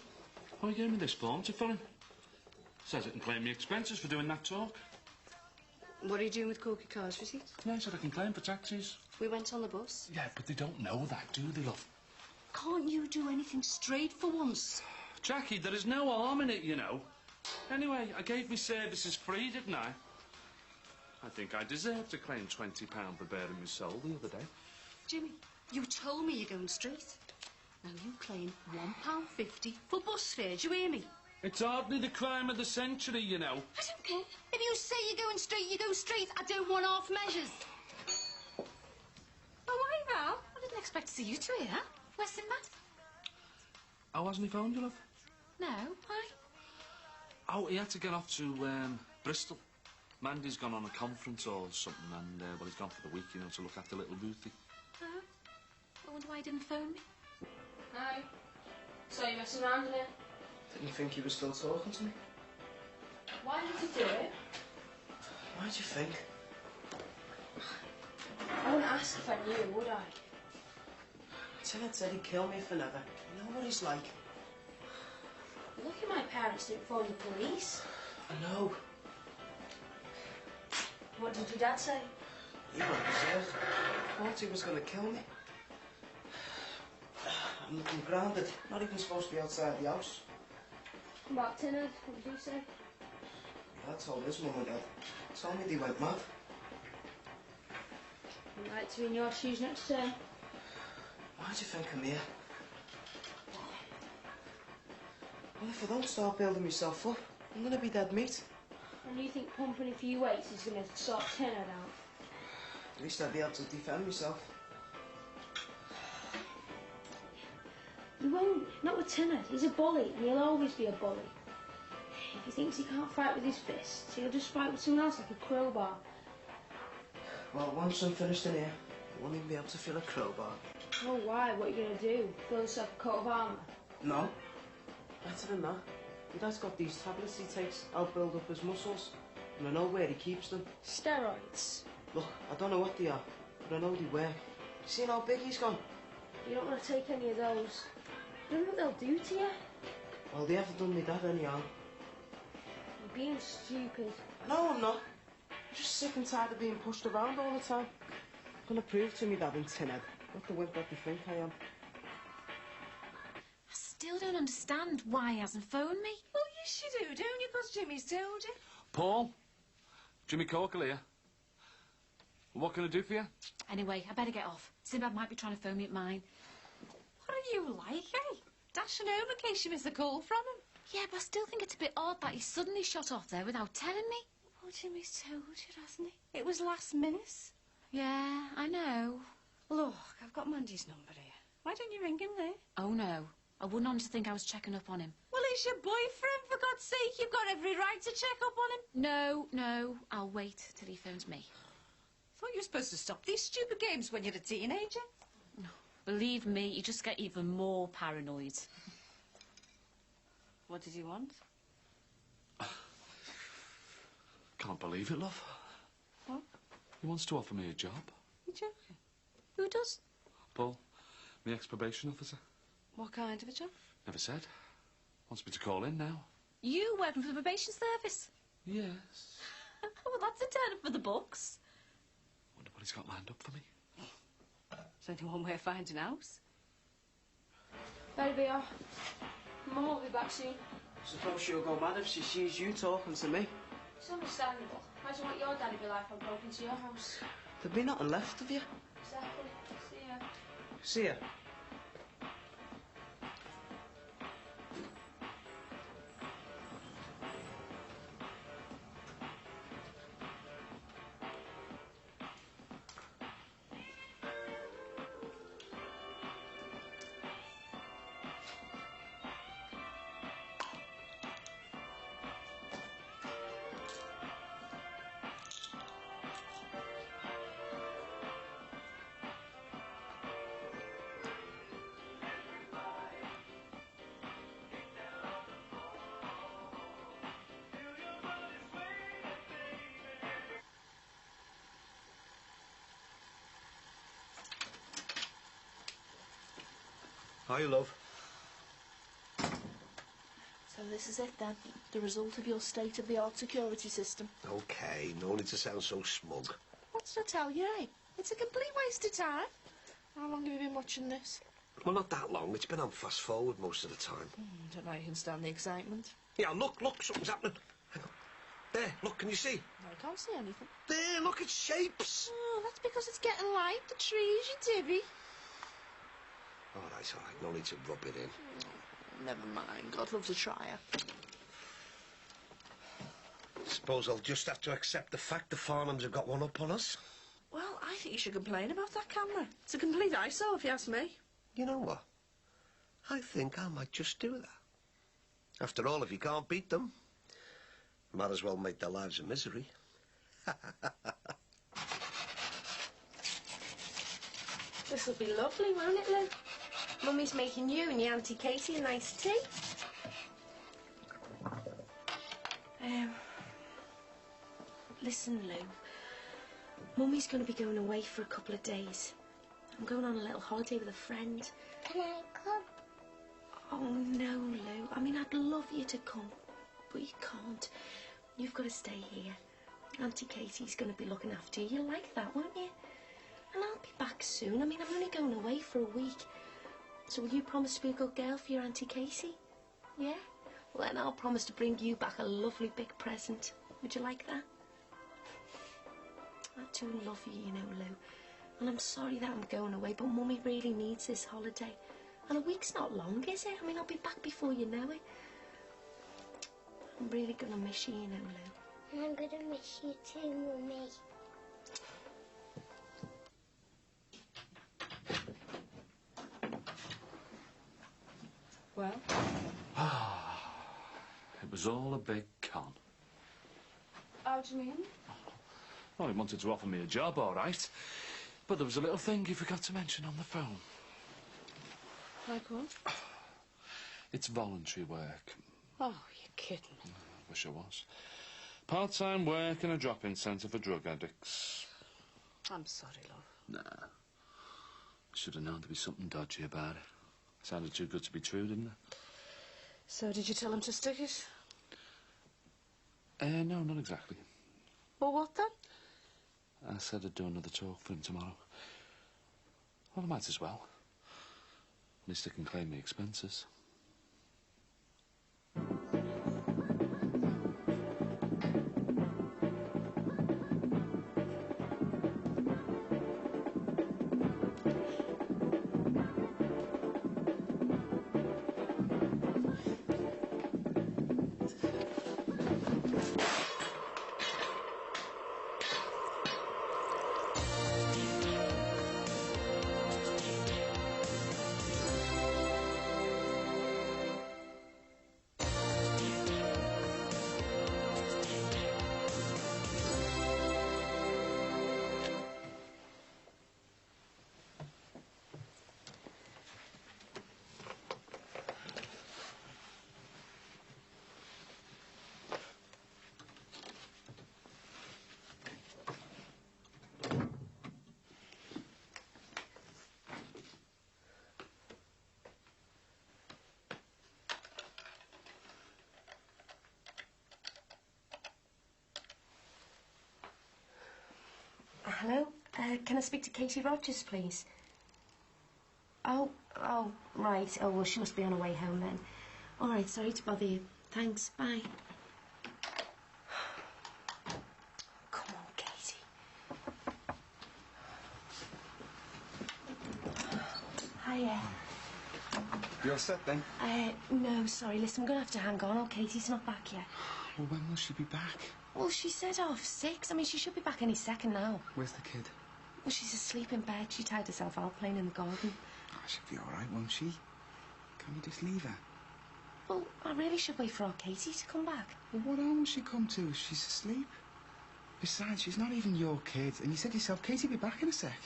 Oh, he gave me this form to fill in. Says it can claim me expenses for doing that talk. What are you doing with Corky Car's receipt? Yeah, he said I can claim for taxis. We went on the bus. Yeah, but they don't know that, do they, love? Can't you do anything straight for once? Jackie, there is no harm in it, you know. Anyway, I gave me services free, didn't I? I think I deserve to claim £20 for bearing my soul the other day. Jimmy, you told me you're going straight. Now you claim £1.50 for bus fare, do you hear me? It's hardly the crime of the century, you know. I don't care. If you say you're going straight, you go straight. I don't want half measures. Oh, hi, Val. I didn't expect to see you two here. Where's Sinbad? Oh, hasn't he phoned you, love? No, why? Oh, he had to get off to Bristol. Mandy's gone on a conference or something, and, well, he's gone for the week, you know, to look after little Ruthie. Oh, I wonder why he didn't phone me. Hi. So you're messing around in here? Didn't think he was still talking to me. Why did you do it? Why'd you think? I wouldn't ask if I knew, would I? Ted said he'd kill me for never. You know what he's like. Lucky my parents didn't phone the police. I know. What did your dad say? He went berserk. Thought he was going to kill me. I'm looking grounded. Not even supposed to be outside the house. About Tinners, what did you say? I told his mum and dad. Told me they went mad. I'd like to be in your shoes next term. Why do you think I'm here? Well, if I don't start building myself up, I'm going to be dead meat. And you think pumping a few weights is going to sort Tinner out? At least I'd be able to defend myself. You won't. Not with Tinner. He's a bully, and he'll always be a bully. If he thinks he can't fight with his fists, he'll just fight with someone else like a crowbar. Well, once I'm finished in here, I won't even be able to feel a crowbar. Oh, why? What are you going to do? Fill yourself a coat of armour? No. Better than that. My dad's got these tablets he takes. I'll build up his muscles. And I know where he keeps them. Steroids? Look, I don't know what they are, but I know they work. You seen how big he's gone? You don't want to take any of those. You know what they'll do to you? Well, they haven't done me dad any harm. You're being stupid. No, I'm not. I'm just sick and tired of being pushed around all the time. I'm going to prove to me dad and Tinhead what the wimp that they think I am. I still don't understand why he hasn't phoned me. Well, yes, you do, don't you? Because Jimmy's told you. Paul? Jimmy Corkle here. What can I do for you? Anyway, I better get off. Sinbad might be trying to phone me at mine. What are you like, eh? Dashing home in case you miss a call from him. Yeah, but I still think it's a bit odd that he suddenly shot off there without telling me. Well, Jimmy's told you, hasn't he? It was last minute. Yeah, I know. Look, I've got Mandy's number here. Why don't you ring him there? Oh, no. I wouldn't honestly think I was checking up on him. Well, he's your boyfriend, for God's sake. You've got every right to check up on him. No. I'll wait till he phones me. Thought you were supposed to stop these stupid games when you're a teenager. Believe me, you just get even more paranoid. What did you want? Can't believe it, love. What? He wants to offer me a job. You joking? Who does? Paul, the ex-probation officer. What kind of a job? Never said. Wants me to call in now. You working for the probation service? Yes. Well, that's a turn for the books. Wonder what he's got lined up for me. There's only one way of finding out. Better be off. Mum will be back soon. Suppose she'll go mad if she sees you talking to me. It's understandable. Imagine what your dad'd be like if I broke into your house. There'd be nothing left of you. Exactly. See ya. See ya. Hi, love. So this is it then, the result of your state-of-the-art security system. OK, no need to sound so smug. What's to tell you, eh? It's a complete waste of time. How long have you been watching this? Well, not that long. It's been on fast forward most of the time. Don't know how you can stand the excitement. Yeah, look, something's happening. Hang on. There, look, can you see? I can't see anything. There, look, it's shapes. Oh, that's because it's getting light, the trees, you divvy. All right, no need to rub it in. Never mind, God loves a trier. Suppose I'll just have to accept the fact the Farnhams have got one up on us. Well, I think you should complain about that camera. It's a complete eyesore, if you ask me. You know what? I think I might just do that. After all, if you can't beat them, might as well make their lives a misery. This'll be lovely, won't it, Lou? Mummy's making you and your Auntie Katie a nice tea. Listen, Lou. Mummy's going to be going away for a couple of days. I'm going on a little holiday with a friend. Can I come? Oh, no, Lou. I mean, I'd love you to come, but you can't. You've got to stay here. Auntie Katie's going to be looking after you. You'll like that, won't you? And I'll be back soon. I mean, I'm only going away for a week. So will you promise to be a good girl for your Auntie Katie? Yeah? Well, then I'll promise to bring you back a lovely big present. Would you like that? I do love you, you know, Lou. And I'm sorry that I'm going away, but Mummy really needs this holiday. And a week's not long, is it? I mean, I'll be back before you know it. I'm really going to miss you, you know, Lou. And I'm going to miss you too, Mummy. Well? It was all a big con. How do you mean? Well, he wanted to offer me a job, all right. But there was a little thing he forgot to mention on the phone. Like what? It's voluntary work. Oh, you're kidding me. I wish I was. Part-time work in a drop-in centre for drug addicts. I'm sorry, love. Nah. Should have known there'd be something dodgy about it. Sounded too good to be true, didn't it? So did you tell him to stick it? No, not exactly. Well, what then? I said I'd do another talk for him tomorrow. Well, I might as well. At least I can claim the expenses. Hello? Can I speak to Katie Rogers, please? Oh, right. Oh, well, she must be on her way home then. All right, sorry to bother you. Thanks, bye. Come on, Katie. Hiya. You all set then? No, sorry. Listen, I'm going to have to hang on. Oh, Katie's not back yet. Well, when will she be back? Well, she said 6:30. I mean, she should be back any second now. Where's the kid? Well, she's asleep in bed. She tied herself out playing in the garden. Oh, she'll be all right, won't she? Can we just leave her? Well, I really should wait for our Katie to come back. Well, what harm will she come to if she's asleep? Besides, she's not even your kid. And you said yourself, Katie'll be back in a sec.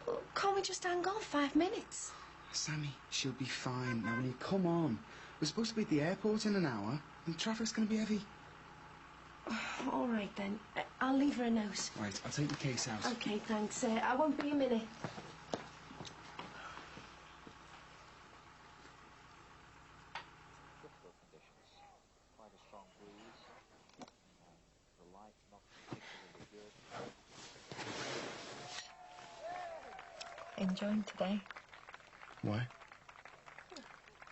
Well, can't we just hang on 5 minutes? Sammy, she'll be fine. Now, will you come on? We're supposed to be at the airport in an hour, and traffic's going to be heavy. All right, then. I'll leave her a note. Right, I'll take the case out. OK, thanks. I won't be a minute. enjoying today. Why?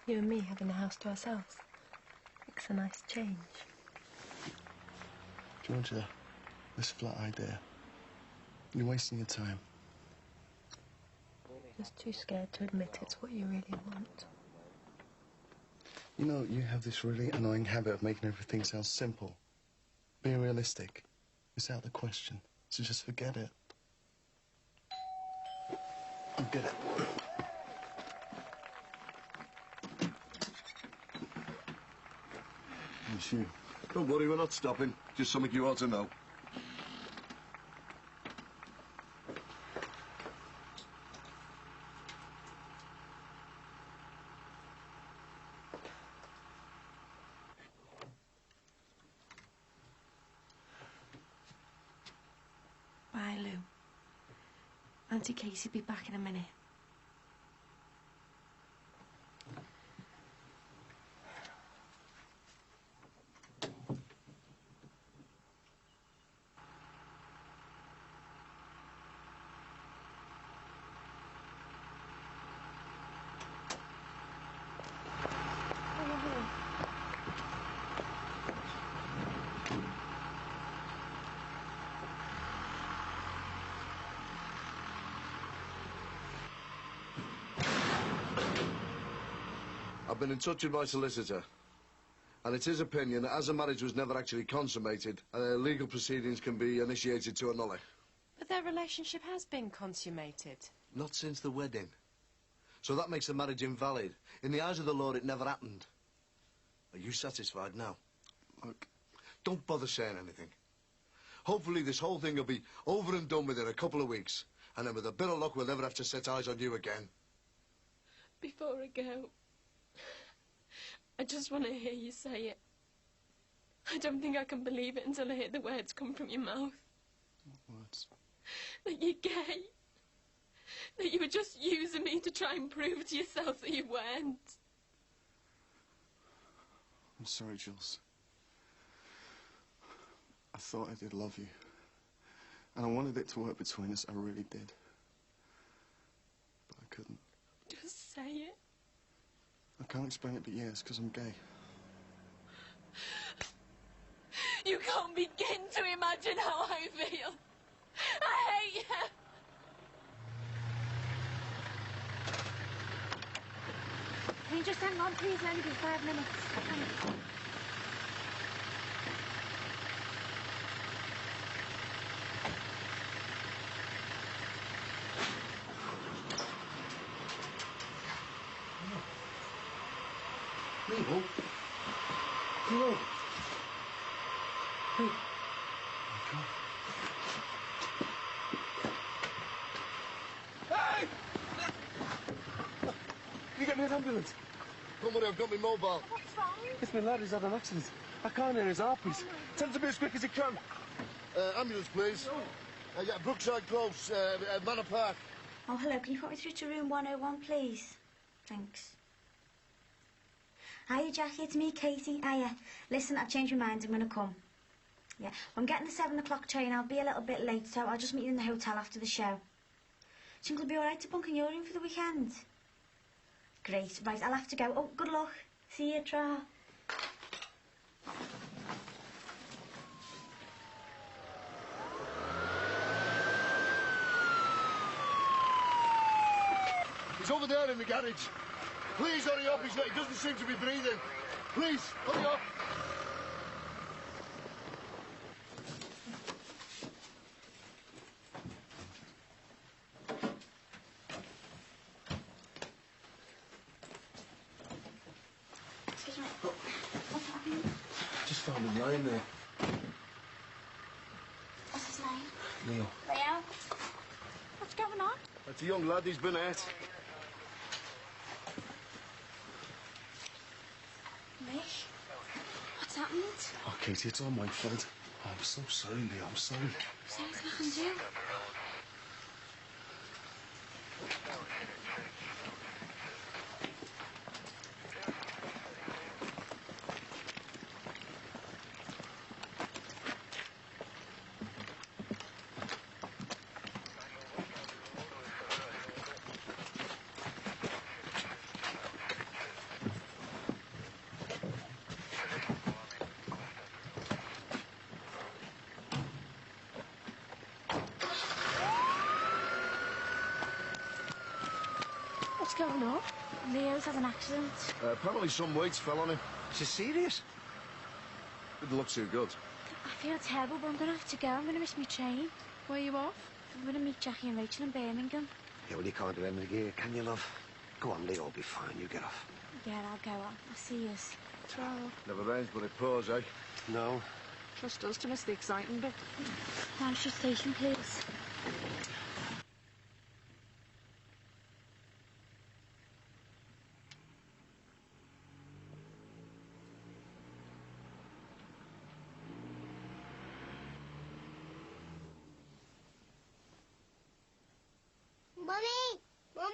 You and me having the house to ourselves. It's a nice change. Georgia, this flat idea. You're wasting your time. Just too scared to admit it's what you really want. You know, you have this really annoying habit of making everything sound simple. Being realistic. It's out of the question. So just forget it. Forget it. It's you. Don't worry, we're not stopping. Just something you ought to know. Bye, Lou. Auntie Casey'll be back in a minute. I've been in touch with my solicitor, and it's his opinion that as the marriage was never actually consummated, legal proceedings can be initiated to annul it. But their relationship has been consummated. Not since the wedding. So that makes the marriage invalid. In the eyes of the law, it never happened. Are you satisfied now? Look, don't bother saying anything. Hopefully this whole thing will be over and done with in a couple of weeks, and then with a bit of luck, we'll never have to set eyes on you again. Before I go, I just want to hear you say it. I don't think I can believe it until I hear the words come from your mouth. What words? That you're gay. That you were just using me to try and prove to yourself that you weren't. I'm sorry, Jules. I thought I did love you. And I wanted it to work between us, I really did. But I couldn't. Just say it. I can't explain it, but yeah, it's because I'm gay. You can't begin to imagine how I feel. I hate you. Can you just hang on, please? It'll only be 5 minutes. Thanks. Leo? Leo? Hey. Hey! You get me an ambulance? Don't worry, I've got my mobile. What's wrong? It's my lad, he's had an accident. I can't hear his heartbeat. Tell him to be as quick as he can. Ambulance, please. Yeah, Brookside Close, Manor Park. Oh, hello. Can you put me through to room 101, please? Thanks. Hiya, Jackie. It's me, Katie. Hiya. Listen, I've changed my mind. I'm going to come. Yeah. I'm getting the 7 o'clock train. I'll be a little bit late, so I'll just meet you in the hotel after the show. Do you think it'll be all right to bunk in your room for the weekend? Great. Right, I'll have to go. Oh, good luck. See you, Tra. He's over there in the garage. Please hurry up, he doesn't seem to be breathing. Please, hurry up. Excuse me. What's happening? Just found him lying there. What's his name? Leo. Leo? What's going on? That's a young lad, he's been hurt. Mick? What's happened? Oh, Katie, it's all my fault. Oh, I'm so sorry, Leo. I'm sorry. Is there anything I can do? don't know. Leo's had an accident. Apparently some weights fell on him. Is it serious? Didn't look too good. I feel terrible, but I'm going to have to go. I'm going to miss my train. Where are you off? I'm going to meet Jackie and Rachel in Birmingham. Yeah, well, you can't do anything here, can you, love? Go on, Leo will be fine. You get off. Yeah, I'll go on. I'll see you. Ciao. Never rains, but it pours, eh? No. Trust us to miss the exciting bit. How's your station, please? Mummy! Mummy!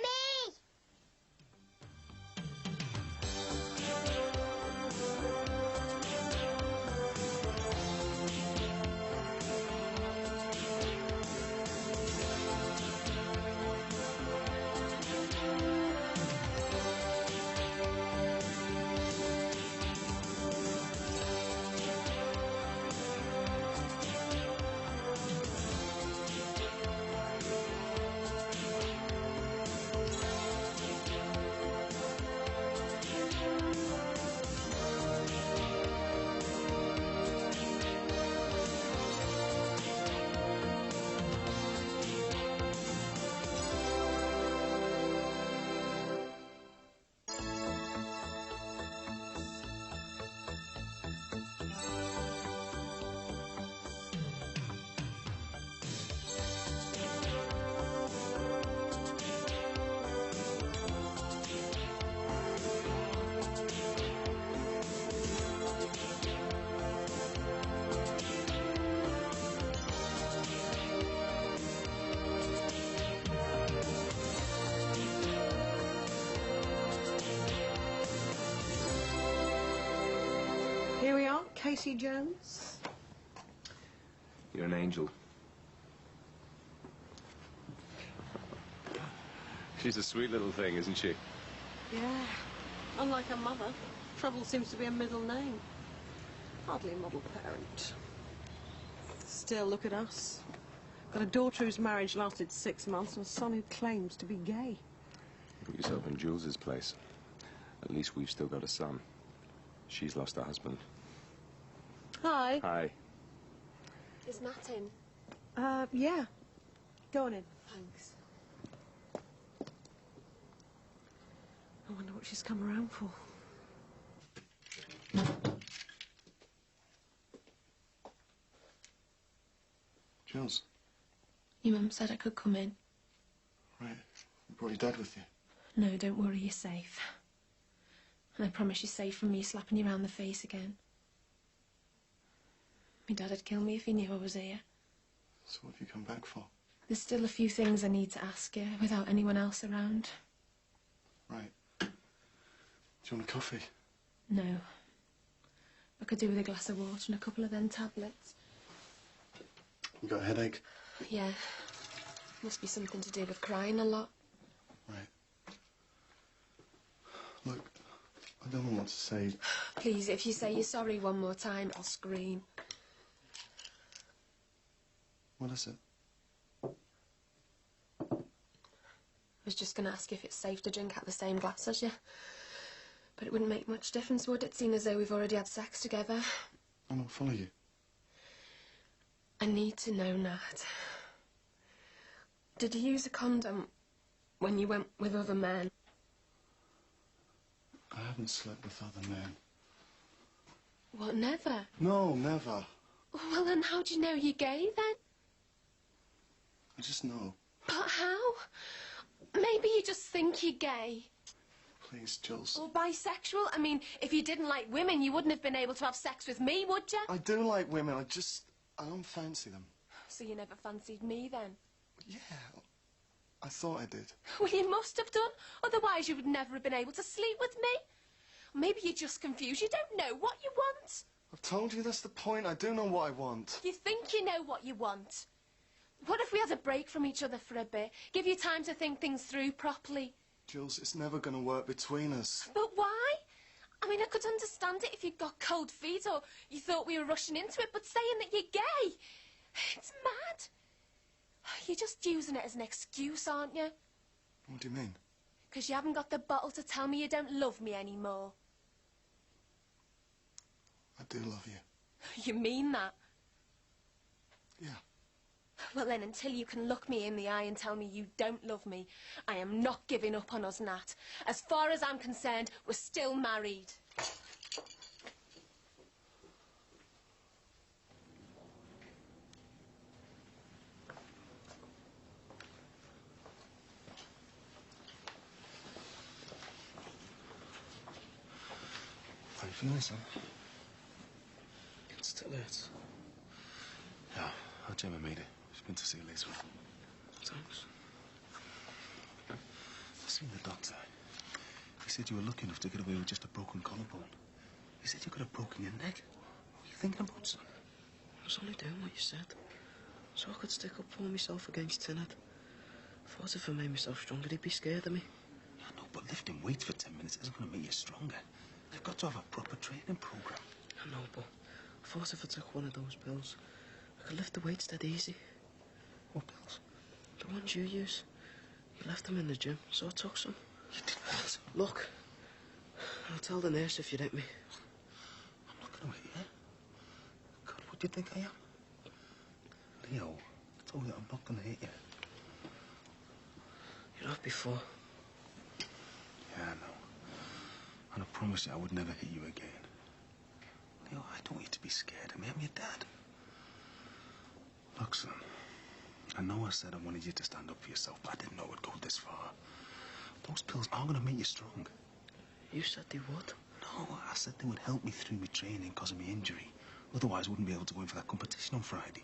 Here we are, Casey Jones. You're an angel. She's a sweet little thing, isn't she? Yeah. Unlike her mother, Trouble seems to be a middle name. Hardly a model parent. Still, look at us. Got a daughter whose marriage lasted 6 months and a son who claims to be gay. Put yourself in Jules's place. At least we've still got a son. She's lost her husband. Hi. Hi. Is Matt in? Yeah. Go on in. Thanks. I wonder what she's come around for. Jules. Your mum said I could come in. Right. You brought your dad with you. No, don't worry, you're safe. And I promise you're safe from me slapping you round the face again. My dad'd kill me if he knew I was here. So what have you come back for? There's still a few things I need to ask you without anyone else around. Right. Do you want a coffee? No. I could do with a glass of water and a couple of them tablets. You got a headache? Yeah. Must be something to do with crying a lot. Right. Look, I don't know what to say. Please, if you say you're sorry one more time, I'll scream. What is it? I was just going to ask if it's safe to drink out the same glass as you. But it wouldn't make much difference, would it, seeing as though we've already had sex together? I don't follow you. I need to know, Nat. Did you use a condom when you went with other men? I haven't slept with other men. What, never? No, never. Well, then how do you know you're gay, then? I just know. But how? Maybe you just think you're gay. Please, Jules. Or bisexual. I mean, if you didn't like women, you wouldn't have been able to have sex with me, would you? I do like women. I don't fancy them. So you never fancied me, then? Yeah, I thought I did. Well, you must have done. Otherwise, you would never have been able to sleep with me. Maybe you're just confused. You don't know what you want. I've told you that's the point. I do know what I want. You think you know what you want. What if we had a break from each other for a bit? Give you time to think things through properly. Jules, it's never going to work between us. But why? I mean, I could understand it if you'd got cold feet or you thought we were rushing into it, but saying that you're gay, it's mad. You're just using it as an excuse, aren't you? What do you mean? Because you haven't got the bottle to tell me you don't love me anymore. I do love you. You mean that? Yeah. Well then, until you can look me in the eye and tell me you don't love me, I am not giving up on us, Nat. As far as I'm concerned, we're still married. How you feeling, son? It still hurts. Yeah, our Gemma made it. She's been to see Liz. Thanks. I've seen the doctor. He said you were lucky enough to get away with just a broken collarbone. He said you could have broken your neck. What are you thinking about, son? I was only doing what you said. So I could stick up for myself against Tinad. I thought if I made myself stronger, he'd be scared of me. I know, but lifting weights for 10 minutes isn't going to make you stronger. You've got to have a proper training program. I know, but I thought if I took one of those pills, I could lift the weights dead easy. What pills? The ones you use. You left them in the gym, so I took some. You did what? Look, I'll tell the nurse if you hit me. I'm not going to hit you. God, what do you think I am? Leo, I told you I'm not going to hit you. You have before. Yeah, I know. And I promise you I would never hit you again. Leo, I don't want you to be scared of me. I'm your dad. Look, son, I know I said I wanted you to stand up for yourself, but I didn't know it would go this far. Those pills aren't going to make you strong. You said they would. No, I said they would help me through my training because of my injury. Otherwise, I wouldn't be able to go in for that competition on Friday.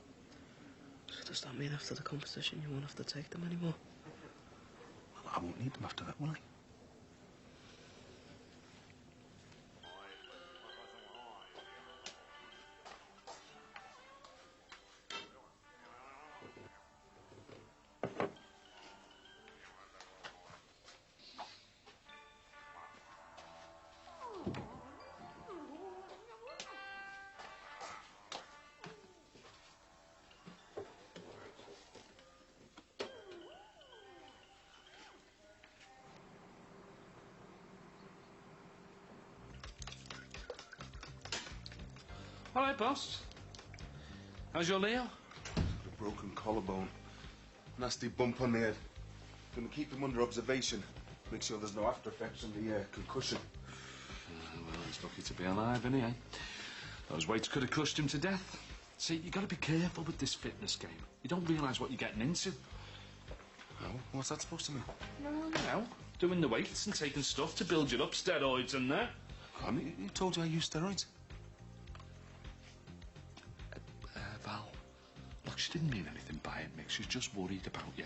So does that mean after the competition you won't have to take them anymore? Well, I won't need them after that, will I? All right, boss. How's your Leo? A broken collarbone. Nasty bump on the head. Gonna keep him under observation. Make sure there's no after effects from the concussion. Well, he's lucky to be alive, isn't he, eh? Those weights could have crushed him to death. See, you got to be careful with this fitness game. You don't realise what you're getting into. Oh, what's that supposed to mean? Well, you know, doing the weights and taking stuff to build you up, steroids and that. I mean, who told you I use steroids? Val, look, she didn't mean anything by it, Mick. She's just worried about you.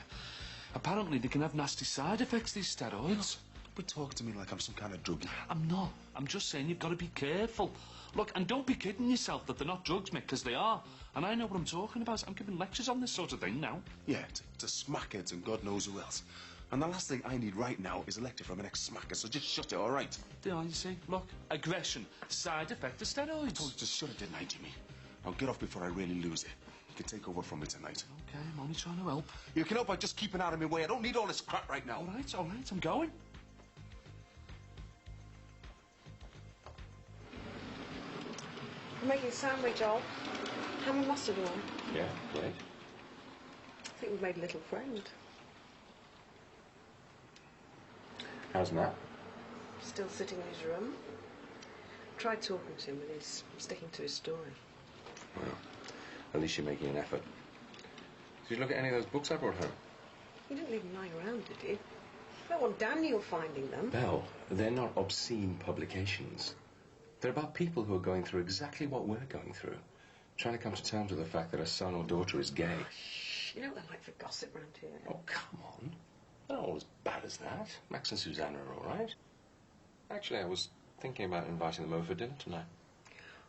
Apparently, they can have nasty side effects, these steroids. Don't be talking to me like I'm some kind of druggie. I'm not. I'm just saying you've got to be careful. Look, and don't be kidding yourself that they're not drugs, Mick, because they are. And I know what I'm talking about. I'm giving lectures on this sort of thing now. Yeah, to smackheads and God knows who else. And the last thing I need right now is a lecture from an ex-smacker, so just shut it, all right? Yeah, you see, look, aggression, side effect of steroids. I told you to shut it, didn't I, Jimmy? Now get off before I really lose it. You can take over from me tonight. Okay, I'm only trying to help. You can help by just keeping out of my way. I don't need all this crap right now. All right, I'm going. I'm making a sandwich, Ol. Ham and mustard one. Yeah, great. I think we've made a little friend. How's Nat? Still sitting in his room. Tried talking to him, but he's sticking to his story. Well, at least you're making an effort. Did you look at any of those books I brought home? You didn't leave them lying around, did you? I don't want Daniel finding them. Belle, they're not obscene publications. They're about people who are going through exactly what we're going through. Trying to come to terms with the fact that a son or daughter is gay. Shh, you know what I like for gossip around here. Oh, come on. They're not all as bad as that. Max and Susanna are all right. Actually, I was thinking about inviting them over for dinner tonight.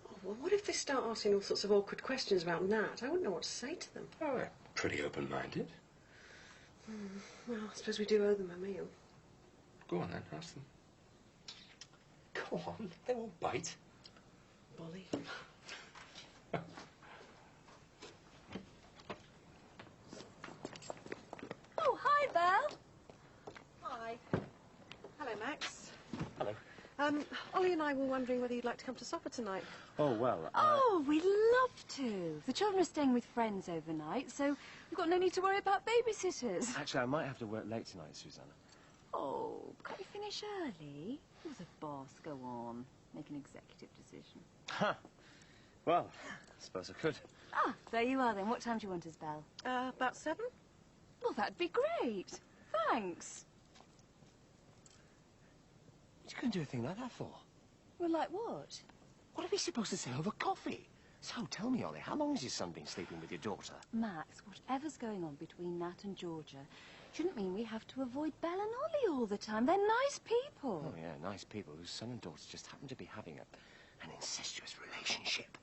Oh, well, what if they start asking all sorts of awkward questions about Nat? I wouldn't know what to say to them. Oh, they're pretty open-minded. Well, I suppose we do owe them a meal. Go on then, ask them. Go on, they won't bite. Bolly. Oh, hi, Belle. Hi. Hello, Max. Hello. Ollie and I were wondering whether you'd like to come to supper tonight. Oh, well, Oh, we'd love to. The children are staying with friends overnight, so we've got no need to worry about babysitters. Actually, I might have to work late tonight, Susanna. Oh, can't you finish early? You're the boss. Go on. Make an executive decision. Huh. Well, I suppose I could. Ah, there you are then. What time do you want us, Belle? About 7? Well, that'd be great. Thanks. What are you going to do a thing like that for? Well, like what? What are we supposed to say over coffee? So, tell me, Ollie, how long has your son been sleeping with your daughter? Max, whatever's going on between Nat and Georgia shouldn't mean we have to avoid Belle and Ollie all the time. They're nice people. Oh, yeah, nice people whose son and daughter just happen to be having an incestuous relationship.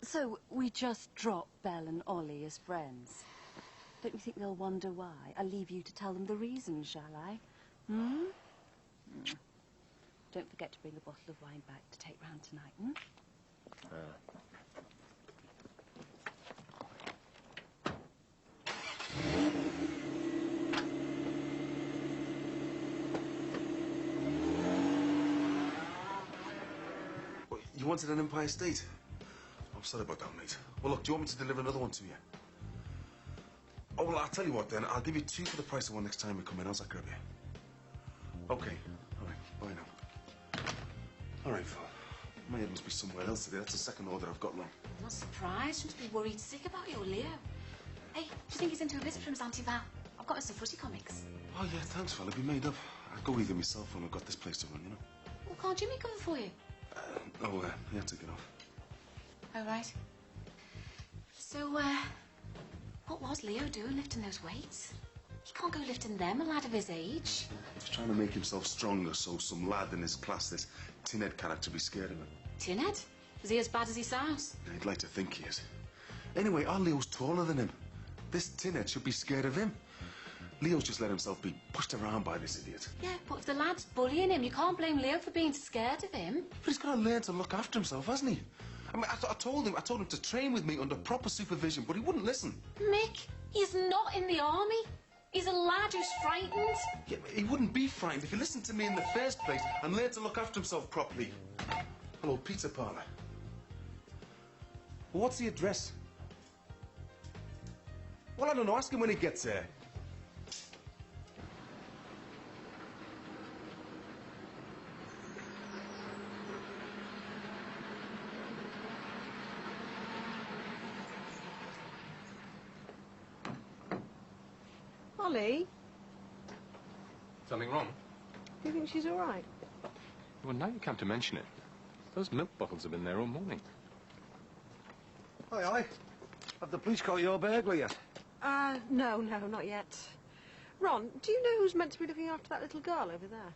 So, we just drop Belle and Ollie as friends? Don't you think they'll wonder why? I'll leave you to tell them the reason, shall I? Hmm? Don't forget to bring a bottle of wine back to take round tonight, You wanted an Empire State? I'm sorry about that, mate. Well, look, do you want me to deliver another one to you? Oh, well, I'll tell you what, then. I'll give you 2 for the price of one next time we come in. How's that grab you? Okay. All right. Bye now. All right, Phil. My head must be somewhere else today. That's the second order I've got wrong. I'm not surprised. You must be worried sick about your Leo. Hey, do you think he's into a visit from his Auntie Val? I've got her some footy comics. Oh, yeah, thanks, Phil. I'll be made up. I'd go with you myself when I've got this place to run, you know? Well, can't Jimmy cover for you? He had to get off. Oh, right. So, what was Leo doing lifting those weights? He can't go lifting them, a lad of his age. He's trying to make himself stronger so some lad in his class, this tinhead character, be scared of him. Tinhead? Is he as bad as he sounds? Yeah, I'd like to think he is. Anyway, our Leo's taller than him. This tinhead should be scared of him. Leo's just let himself be pushed around by this idiot. Yeah, but if the lad's bullying him, you can't blame Leo for being scared of him. But he's got to learn to look after himself, hasn't he? I mean, I told him to train with me under proper supervision, but he wouldn't listen. Mick, he's not in the army. He's a lad who's frightened. Yeah, he wouldn't be frightened if he listened to me in the first place and learned to look after himself properly. Hello, pizza parlour. Well, what's the address? Well, I don't know. Ask him when he gets there. Ollie, Something wrong? do you think she's all right? Well, now you come to mention it, those milk bottles have been there all morning. Aye. Have the police caught your burglar yet? No, not yet. Ron, do you know who's meant to be looking after that little girl over there?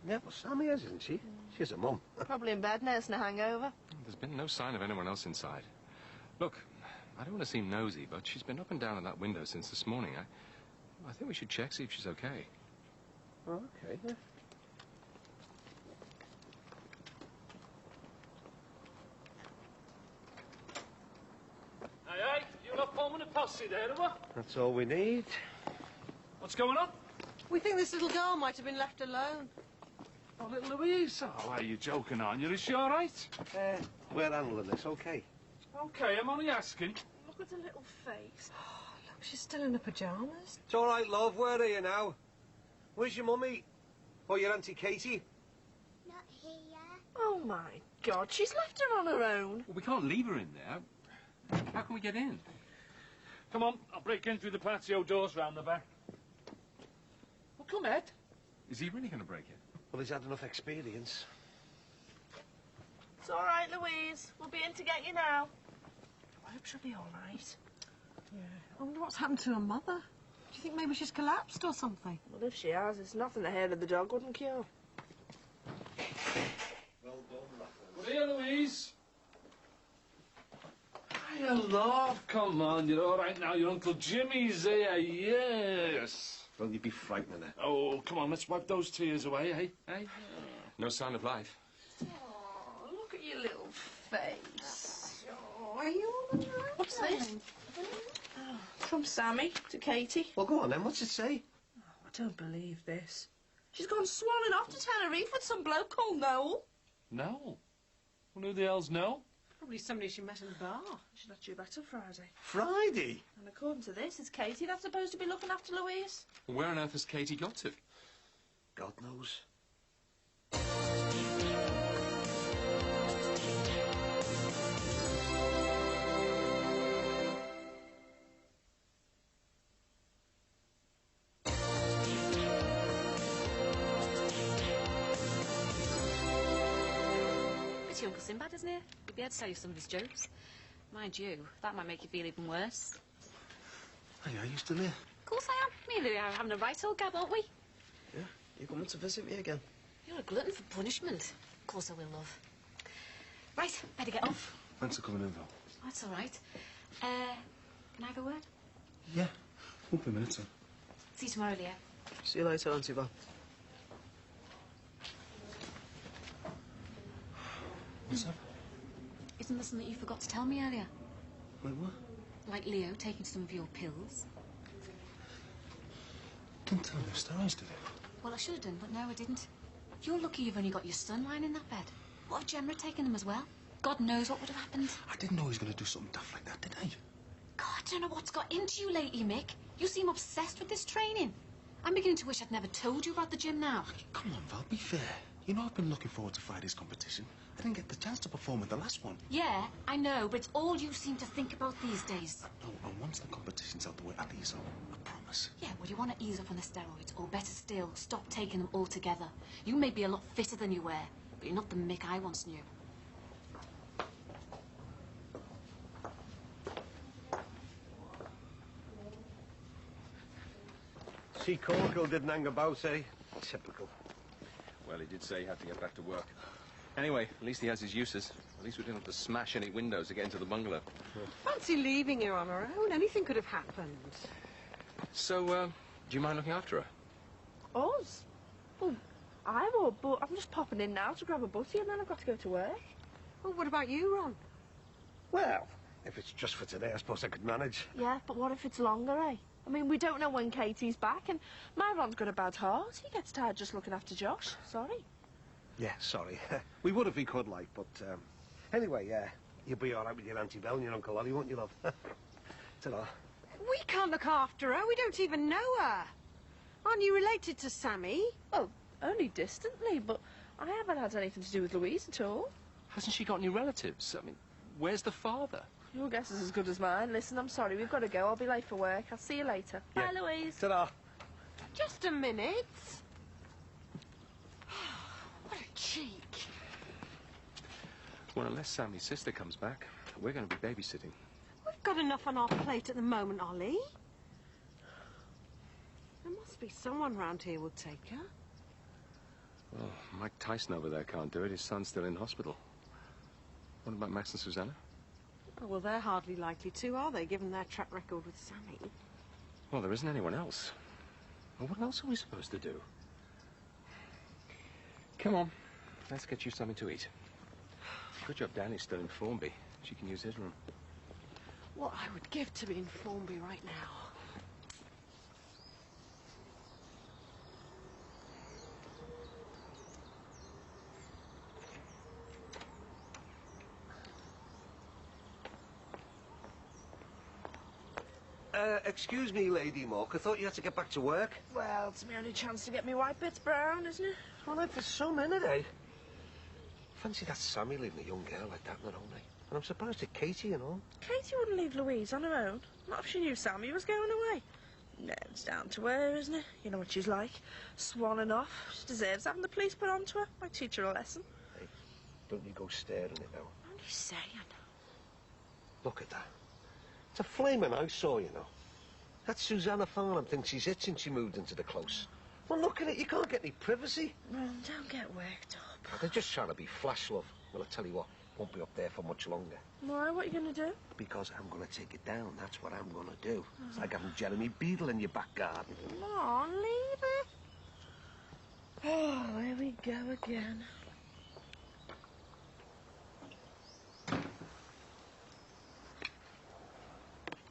Yeah, well, Sammy is, isn't she? She's a mum. Probably in bed nursing a hangover. There's been no sign of anyone else inside. Look, I don't want to seem nosy, but she's been up and down at that window since this morning. I think we should check, see if she's okay. Oh, okay, yeah. Hey, you're not forming a posse there, are you? That's all we need. What's going on? We think this little girl might have been left alone. Oh, little Louise. Oh, are you joking, aren't you? Is she all right? We're handling this, okay? Okay, I'm only asking. Look at her little face. Oh, look, she's still in her pyjamas. It's all right, love. Where are you now? Where's your mummy? Or your Auntie Katie? Not here. Oh, my God, she's left her on her own. Well, we can't leave her in there. How can we get in? Come on, I'll break in through the patio doors round the back. Well, come, Ed. Is he really going to break it? Well, he's had enough experience. It's all right, Louise. We'll be in to get you now. I hope she'll be all right. Yeah. I wonder what's happened to her mother. Do you think maybe she's collapsed or something? Well, if she has, it's nothing the hair of the dog wouldn't cure. Well done, Well, here, Louise. Hiya, love. Come on, you're all right now. Your Uncle Jimmy's here, yes. Well, you'd be frightening her. Oh, come on, let's wipe those tears away, eh? No sign of life. Oh, look at your little face. Oh, are you all right? What's this? From Sammy to Katie. Well, go on then. What's it say? Oh, I don't believe this. She's gone swanning off to Tenerife with some bloke called Noel. No. Well, who the hell's no? Probably somebody she met in the bar. She's not due back till Friday. Friday? And according to this, it's Katie that's supposed to be looking after Louise. Well, where on earth has Katie got to? God knows. It's your Uncle Sinbad, isn't it? He'd be able to tell you some of his jokes. Mind you, that might make you feel even worse. Hey, are you still here? Of course I am. Me and Louis are having a right old gab, aren't we? Yeah, you're coming to visit me again. You're a glutton for punishment. Of course I will, love. Right, better get off. Thanks for coming in, Val. That's all right. Can I have a word? Yeah, won't be a minute, son. See you tomorrow, Leo. See you later, Auntie Val. What's up? Isn't there something you forgot to tell me earlier? Wait, what? Like Leo taking some of your pills? Didn't tell me the stories, did it? Well, I should have done, but no, I didn't. You're lucky you've only got your son lying in that bed. What if Gemma had taken them as well? God knows what would have happened. I didn't know he was going to do something daft like that, did I? God, I don't know what's got into you lately, Mick. You seem obsessed with this training. I'm beginning to wish I'd never told you about the gym now. Come on, Val, be fair. You know I've been looking forward to Friday's competition. I didn't get the chance to perform at the last one. Yeah, I know, but it's all you seem to think about these days. No, and once the competition's out the way, I'll ease up. I promise. Yeah, well, you want to ease up on the steroids, or better still, stop taking them altogether. You may be a lot fitter than you were, but you're not the Mick I once knew. See, Corkle didn't hang about, eh? Typical. Well, he did say he had to get back to work. Anyway, at least he has his uses. At least we didn't have to smash any windows to get into the bungalow. Fancy leaving her on her own. Anything could have happened. So, do you mind looking after her? Us? Well, I would, but I'm just popping in now to grab a butty and then I've got to go to work. Well, what about you, Ron? Well, if it's just for today, I suppose I could manage. Yeah, but what if it's longer, eh? I mean, we don't know when Katie's back, and my Ron's got a bad heart. He gets tired just looking after Josh. Sorry. Yeah, sorry. We would if we could, like, but, anyway, you'll be all right with your Auntie Belle and your Uncle Ollie, won't you, love? Ta-ra. We can't look after her. We don't even know her. Aren't you related to Sammy? Oh, only distantly, but I haven't had anything to do with Louise at all. Hasn't she got any relatives? I mean, where's the father? Your guess is as good as mine. Listen, I'm sorry, we've got to go. I'll be late for work. I'll see you later. Yeah. Bye, Louise. Ta-ra. Just a minute. What a cheek. Well, unless Sammy's sister comes back, we're going to be babysitting. We've got enough on our plate at the moment, Ollie. There must be someone round here who'll take her. Well, Mike Tyson over there can't do it. His son's still in hospital. What about Max and Susanna? Oh, well, they're hardly likely to, are they, given their track record with Sammy? Well, there isn't anyone else. Well, what else are we supposed to do? Come on, let's get you something to eat. Good job Danny's still in Formby. She can use his room. What I would give to be in Formby right now. Excuse me, Lady Mock. I thought you had to get back to work. Well, it's my only chance to get me white bits brown, isn't it? Well, then, for some, innit, eh? Fancy that Sammy leaving a young girl like that on her own, eh? And I'm surprised at Katie and all. Katie wouldn't leave Louise on her own. Not if she knew Sammy was going away. No, it's down to her, isn't it? You know what she's like. Swanning off. She deserves having the police put onto her. Might teach her a lesson. Hey, don't you go staring it now. I'm only saying. Look at that. It's a flaming eyesore, you know. That Susanna Farnham thinks she's it since she moved into the close. Well, look at it. You can't get any privacy. Ron, don't get worked up. They're just trying to be flash, love. Well, I tell you what, won't be up there for much longer. Why? What are you going to do? Because I'm going to take it down. That's what I'm going to do. It's like having Jeremy Beadle in your back garden. Come on, leave it. Oh, here we go again.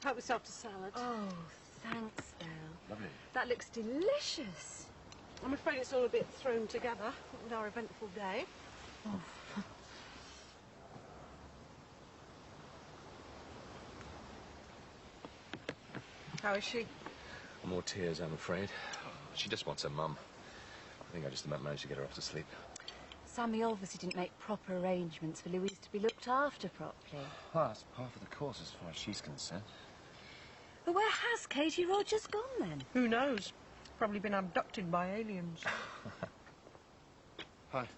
Help yourself to salad. Oh, thanks, Belle. Lovely. That looks delicious. I'm afraid it's all a bit thrown together with our eventful day. Oh. How is she? More tears, I'm afraid. She just wants her mum. I think I just about managed to get her off to sleep. Sammy obviously didn't make proper arrangements for Louise to be looked after properly. Well, that's par for the course as far as she's concerned. But where has Katie Rogers gone, then? Who knows? Probably been abducted by aliens. Hi.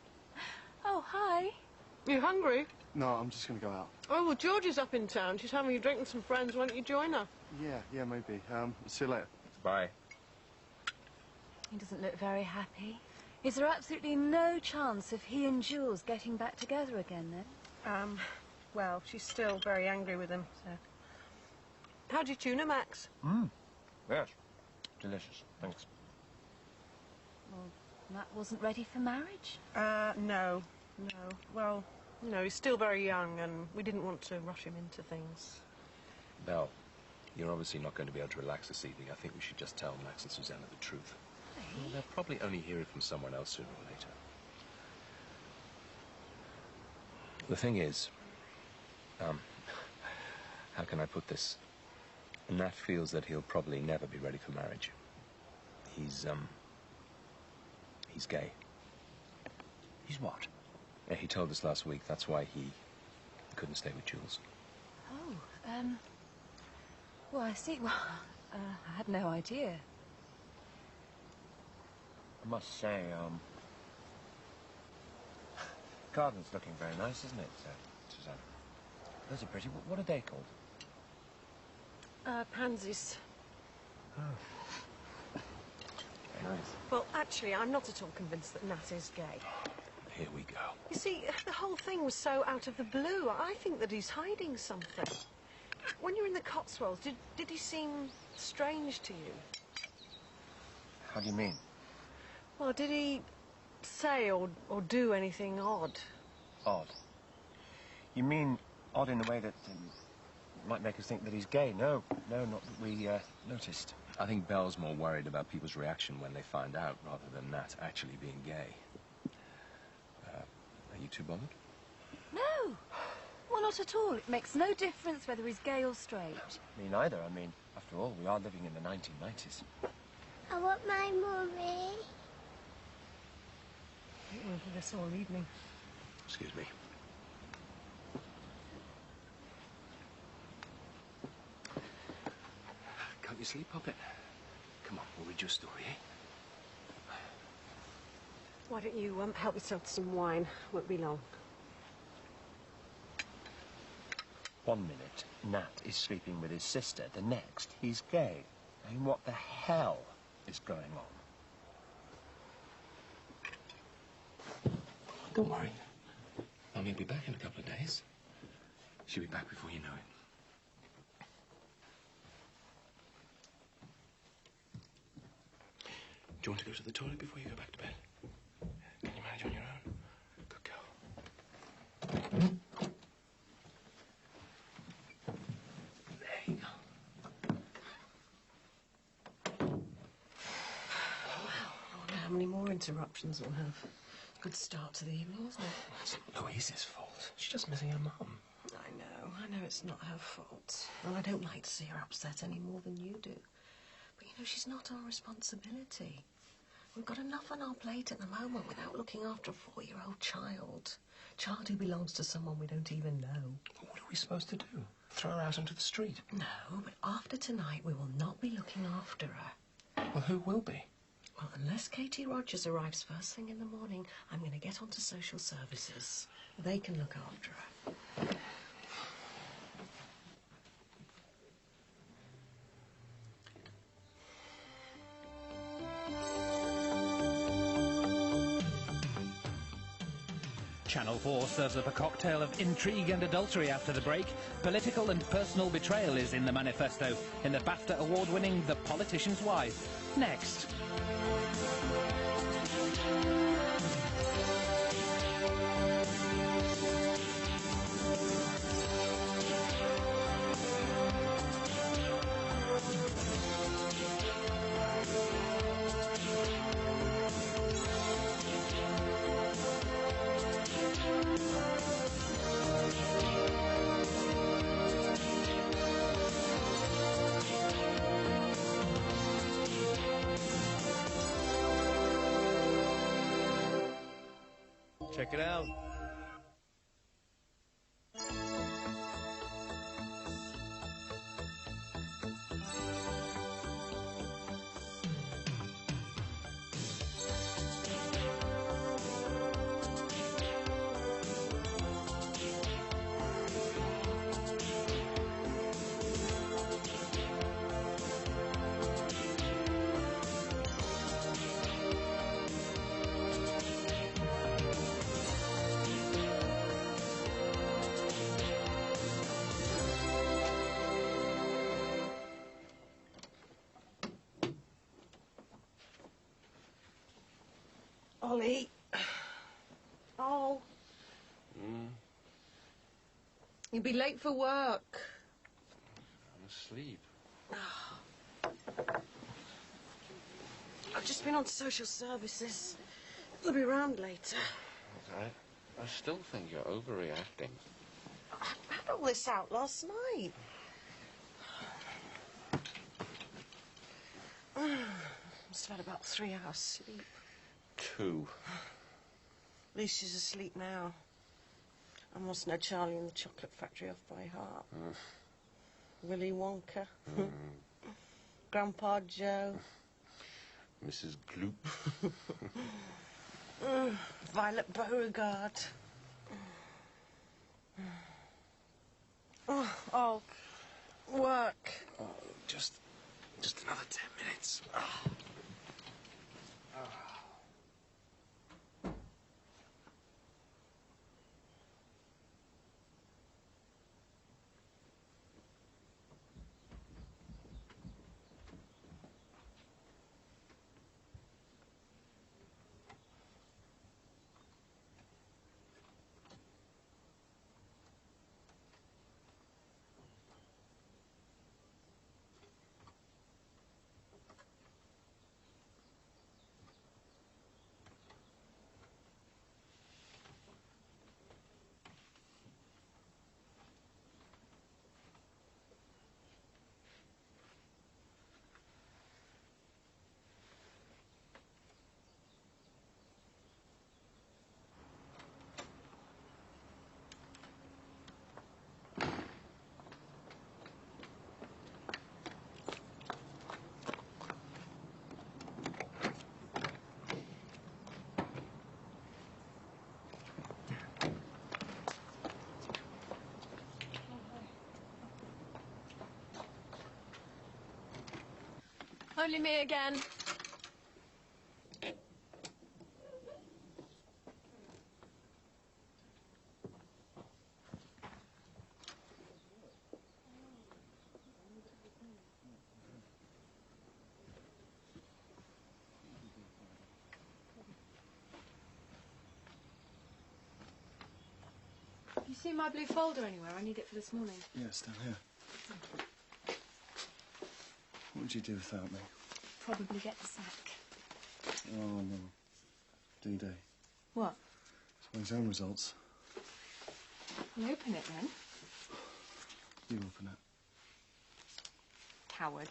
Oh, hi. You hungry? No, I'm just going to go out. Oh, well, George is up in town. She's having a drink with some friends. Why don't you join her? Yeah, maybe. See you later. Bye. He doesn't look very happy. Is there absolutely no chance of he and Jules getting back together again, then? Well, she's still very angry with him, so... How'd you tune her, Max? Yes. Delicious. Thanks. Well, Matt wasn't ready for marriage? No. Well, no, he's still very young, and we didn't want to rush him into things. Belle, you're obviously not going to be able to relax this evening. I think we should just tell Max and Susanna the truth. Well, they'll probably only hear it from someone else sooner or later. The thing is, how can I put this? Nat feels that he'll probably never be ready for marriage. He's gay. He's what? Yeah, he told us last week. That's why he couldn't stay with Jules. Oh, well, I see. Well, I had no idea. I must say, garden's looking very nice, isn't it, Susanna? Those are pretty. What are they called? Pansies. Oh. Very nice. Well, actually, I'm not at all convinced that Nat is gay. Here we go. You see, the whole thing was so out of the blue. I think that he's hiding something. When you're in the Cotswolds, did he seem strange to you? How do you mean? Well, did he say or do anything odd? Odd? You mean odd in a way that might make us think that he's gay? No, not that we noticed. I think Belle's more worried about people's reaction when they find out rather than Nat actually being gay. Are you too bothered? No. Well, not at all. It makes no difference whether he's gay or straight. Me neither. I mean, after all, we are living in the 1990s. I want my mummy. I won't do this all evening. Excuse me. Can't you sleep, Puppet? Come on, we'll read your story, eh? Why don't you help yourself to some wine? Won't be long. 1 minute, Nat is sleeping with his sister. The next, he's gay. I mean, what the hell is going on? Don't worry. Mummy'll be back in a couple of days. She'll be back before you know it. Do you want to go to the toilet before you go back to bed? Can you manage on your own? Good girl. There you go. How many more interruptions we'll have? Good start to the evening, isn't it? It's Louise's fault. She's just missing her mum. I know it's not her fault. And I don't like to see her upset any more than you do. But, you know, she's not our responsibility. We've got enough on our plate at the moment without looking after a 4-year-old child. Child who belongs to someone we don't even know. What are we supposed to do? Throw her out onto the street? No, but after tonight we will not be looking after her. Well, who will be? Well, unless Katie Rogers arrives first thing in the morning, I'm going to get onto social services. They can look after her. Channel 4 serves up a cocktail of intrigue and adultery after the break. Political and personal betrayal is in the manifesto, in the BAFTA award-winning The Politician's Wife. Next. Check it out. Ollie. Oh. You'll be late for work. I'm asleep. I've just been on to social services. They'll be round later. I still think you're overreacting. I had all this out last night. Must have had about 3 hours sleep. 2. At least she's asleep now. I must know Charlie and the Chocolate Factory off by heart. Willy Wonka. Grandpa Joe. Mrs. Gloop. Violet Beauregard. Oh, work. Oh, just another 10 minutes. Only me again. Have you seen my blue folder anywhere? I need it for this morning. Yeah, it's down here. What would you do without me? Probably get the sack. Oh, no. D-Day. What? It's my exam results. Well, open it then. You open it. Coward.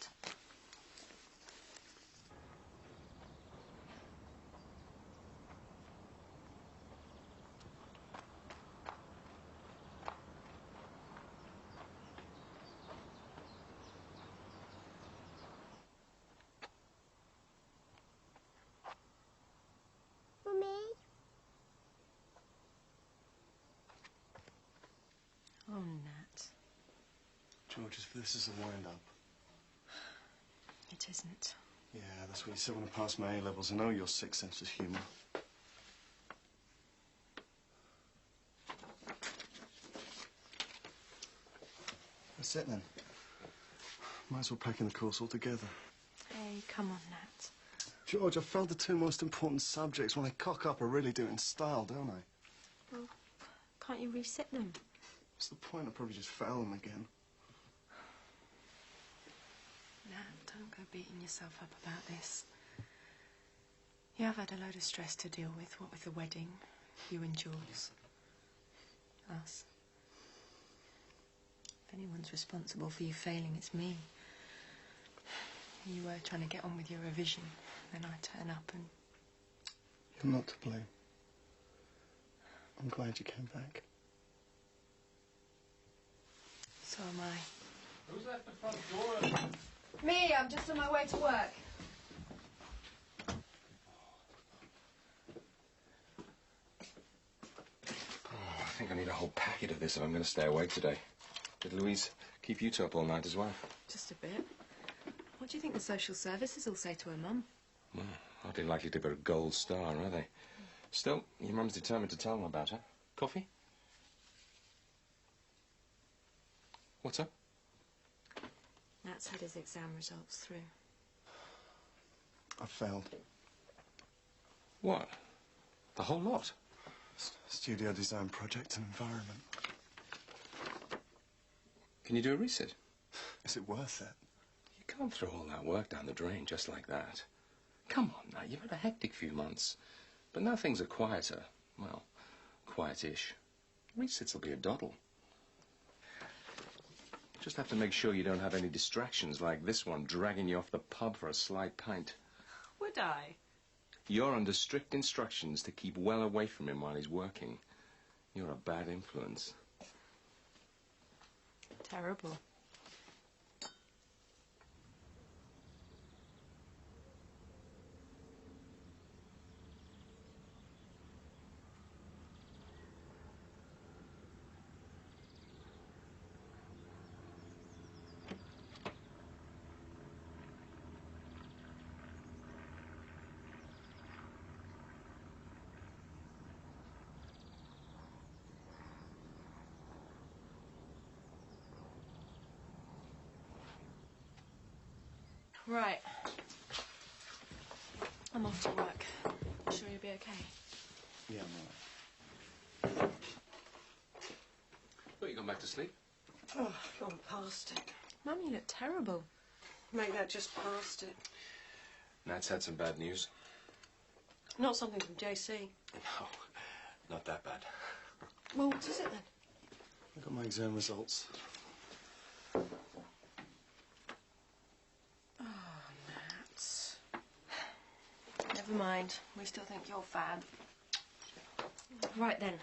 Mummy? Oh, Nat. George, if this is a wind-up. It isn't. Yeah, that's what you said when I passed my A-levels. I know your sixth sense of humour. That's it, then. Might as well pack in the course altogether. Hey, come on, Nat. George, I failed the 2 most important subjects. When I cock up, I really do it in style, don't I? Well, can't you reset them? What's the point? I'll probably just fail them again. Nat, don't go beating yourself up about this. You have had a load of stress to deal with, what with the wedding, you and Jules. Us. If anyone's responsible for you failing, it's me. You were trying to get on with your revision, then I turn up and... You're not to blame. I'm glad you came back. So am I. Who's left the front door open? Me, I'm just on my way to work. Oh, I think I need a whole packet of this if I'm going to stay awake today. Did Louise keep you two up all night as well? Just a bit. What do you think the social services will say to her mum? Well, hardly likely to give her a gold star, are they? Still, your mum's determined to tell them about her. Coffee? What's up? Nat's had his exam results through. I failed. What? The whole lot? Studio design, project and environment. Can you do a resit? Is it worth it? You can't throw all that work down the drain just like that. Come on now, you've had a hectic few months. But now things are quieter. Well, quiet-ish. Resits will be a doddle. Just have to make sure you don't have any distractions like this one dragging you off the pub for a slight pint. Would I? You're under strict instructions to keep well away from him while he's working. You're a bad influence. Terrible. Right. I'm off to work. You sure you'll be okay? Yeah, I'm all right. Thought you gone back to sleep? Oh, I've gone past it. Mum, you look terrible. Mate, that just past it. Nat's had some bad news. Not something from JC. No, not that bad. Well, what is it then? I got my exam results. Never mind. We still think you're fab. Right then.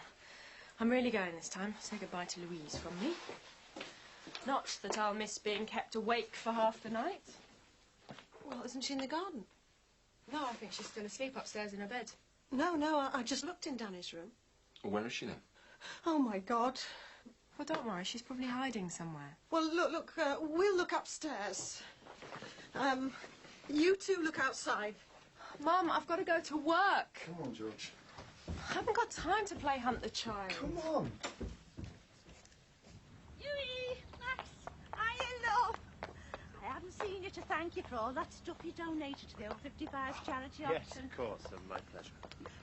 I'm really going this time. Say goodbye to Louise from me. Not that I'll miss being kept awake for half the night. Well, isn't she in the garden? No, I think she's still asleep upstairs in her bed. No, I just looked in Danny's room. Where is she then? Oh, my God. Well, don't worry. She's probably hiding somewhere. Well, look, we'll look upstairs. You two look outside. Mum, I've got to go to work. Come on, George. I haven't got time to play Hunt the Child. Come on. Louis, Max, hiya, love. I haven't seen you to thank you for all that stuff you donated to the over 55s charity auction. Yes, of course, my pleasure.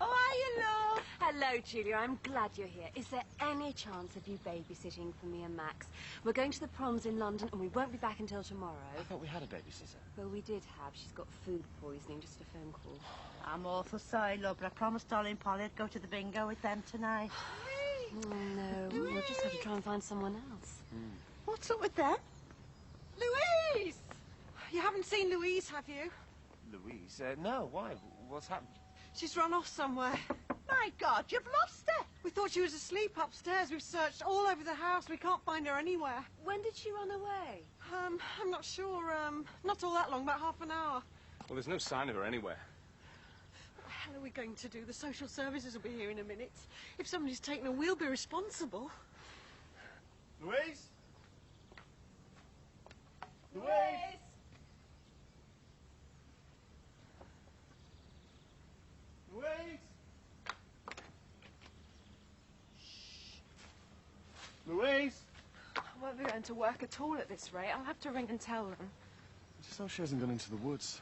Oh, hiya, love. Hello, Julia. I'm glad you're here. Is there any chance of you babysitting for me and Max? We're going to the proms in London and we won't be back until tomorrow. I thought we had a babysitter. Well, we did have. She's got food poisoning. Just a phone call. I'm awful sorry, love, but I promised Dolly and Polly I'd go to the bingo with them tonight. Oh, no. We'll just have to try and find someone else. What's up with them? Louise! You haven't seen Louise, have you? Louise? No, why? What's happened? She's run off somewhere. My God, you've lost her. We thought she was asleep upstairs. We've searched all over the house. We can't find her anywhere. When did she run away? I'm not sure. Not all that long, about half an hour. Well, there's no sign of her anywhere. What the hell are we going to do? The social services will be here in a minute. If somebody's taken her, we'll be responsible. Louise? Louise? Louise? Louise? I won't be going to work at all at this rate. I'll have to ring and tell them. I just hope she hasn't gone into the woods.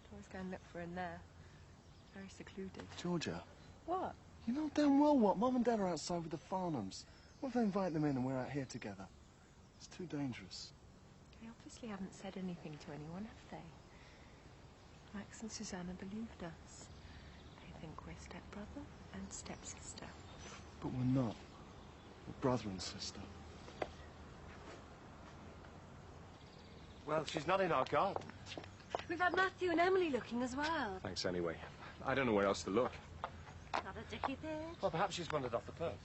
I'll always go and look for her in there. Very secluded. Georgia, What? you know damn well what. Mum and Dad are outside with the Farnhams. What if they invite them in and we're out here together? It's too dangerous. They obviously haven't said anything to anyone, have they? Max and Susanna believed us. They think we're stepbrother and stepsister. But we're not. We're brother and sister. Well, she's not in our garden. We've had Matthew and Emily looking as well. Thanks anyway. I don't know where else to look. Sticky bird. Well, perhaps she's wandered off the coast.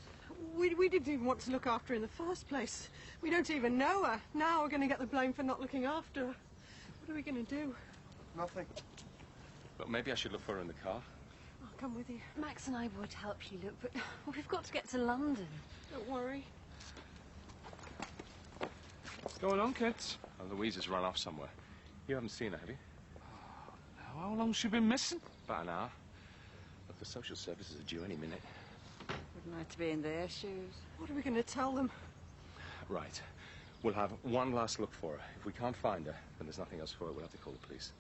We didn't even want to look after her in the first place. We don't even know her. Now we're going to get the blame for not looking after her. What are we going to do? Nothing. Well, maybe I should look for her in the car. I'll come with you. Max and I would help you, look, but we've got to get to London. Don't worry. What's going on, kids? Oh, Louise has run off somewhere. You haven't seen her, have you? Oh, how long's she been missing? About an hour. Look, the social services are due any minute. Wouldn't like to be in their shoes. What are we going to tell them? Right. We'll have one last look for her. If we can't find her, then there's nothing else for it. We'll have to call the police.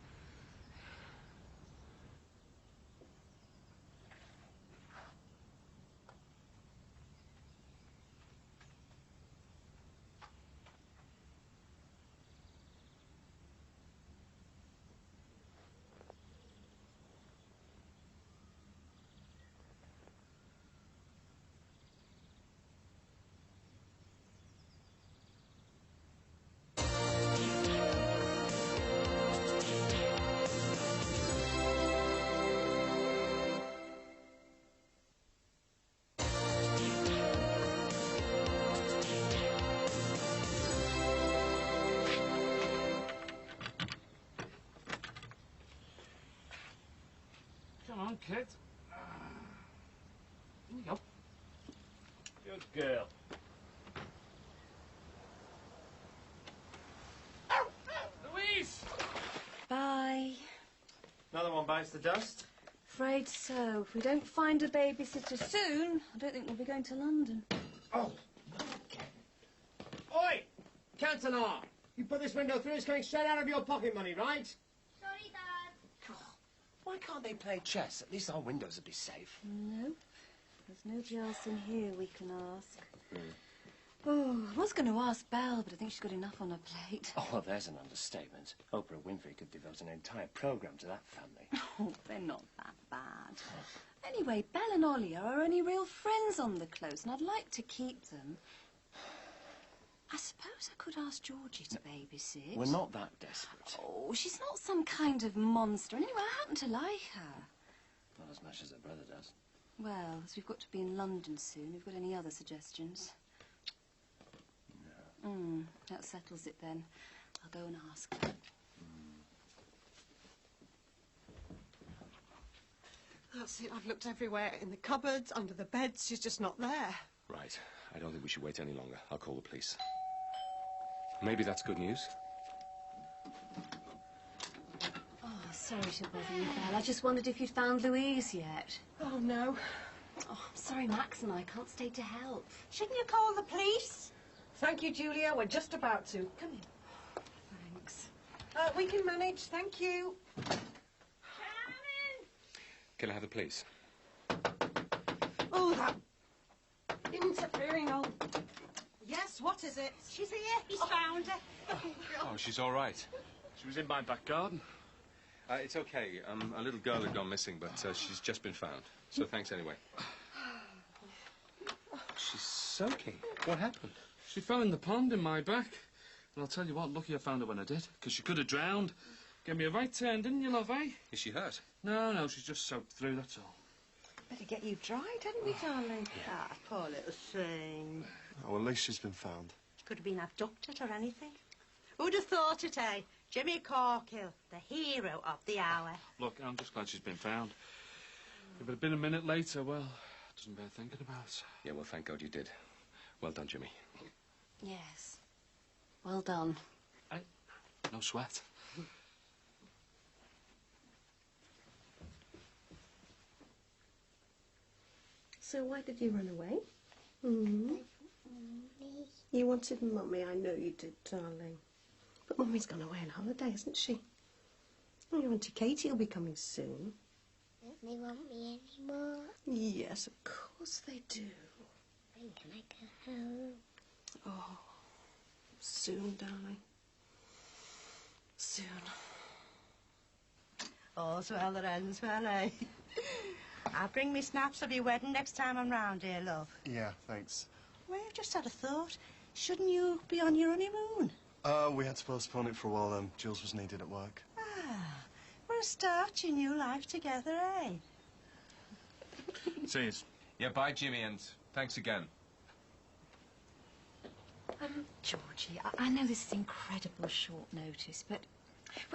Come on, kid. Here you go. Good girl. Louise! Bye. Another one bites the dust. Afraid so. If we don't find a babysitter soon, I don't think we'll be going to London. Oh! Oi! Cantona! You put this window through, it's coming straight out of your pocket money, right? Sorry, Dad. Why can't they play chess? At least our windows would be safe. No. There's nobody else in here we can ask. Oh, I was going to ask Belle, but I think she's got enough on her plate. Oh, well, there's an understatement. Oprah Winfrey could devote an entire programme to that family. Oh, they're not that bad. Anyway, Belle and Ollie are our only real friends on the close, and I'd like to keep them. I suppose I could ask Georgie to babysit. We're not that desperate. Oh, she's not some kind of monster. Anyway, I happen to like her. Not as much as her brother does. Well, as we've got to be in London soon, have you got any other suggestions? No. That settles it then. I'll go and ask her. That's it. I've looked everywhere. In the cupboards, under the beds. She's just not there. Right. I don't think we should wait any longer. I'll call the police. Maybe that's good news. Oh, sorry to bother you, Belle. I just wondered if you'd found Louise yet. Oh, no. Oh, I'm sorry, Max and I can't stay to help. Shouldn't you call the police? Thank you, Julia. We're just about to. Come in. Thanks. We can manage. Thank you. Can I have the police? Oh, that interfering old... Yes, what is it? She's here. He's found her. Oh, she's all right. She was in my back garden. It's okay. A little girl had gone missing, but she's just been found. So thanks anyway. She's soaking. What happened? She fell in the pond in my back. And I'll tell you what, lucky I found her when I did, because she could have drowned. Gave me a right turn, didn't you, love, eh? Is she hurt? No, she's just soaked through, that's all. Better get you dried, hadn't we, darling? Ah, poor little thing. Oh, well, at least she's been found. She could have been abducted or anything. Who'd have thought it, eh? Jimmy Corkill, the hero of the hour. Look, I'm just glad she's been found. If it had been a minute later, well, it doesn't bear thinking about. Yeah, well, thank God you did. Well done, Jimmy. Yes. Well done. Hey, no sweat. So why did you run away? You wanted Mummy. I know you did, darling. But Mummy's gone away on holiday, isn't she? Oh, your Auntie Katie will be coming soon. Don't they want me anymore? Yes, of course they do. When can I go home? Oh, soon, darling. Soon. All's well that ends well, eh? I'll bring me snaps of your wedding next time I'm round here, love. Yeah, thanks. Well, I've just had a thought. Shouldn't you be on your honeymoon? We had to postpone it for a while. Jules was needed at work. Ah, we'll start your new life together, eh? Cheers. Yeah, bye, Jimmy, and thanks again. Georgie, I know this is incredible short notice, but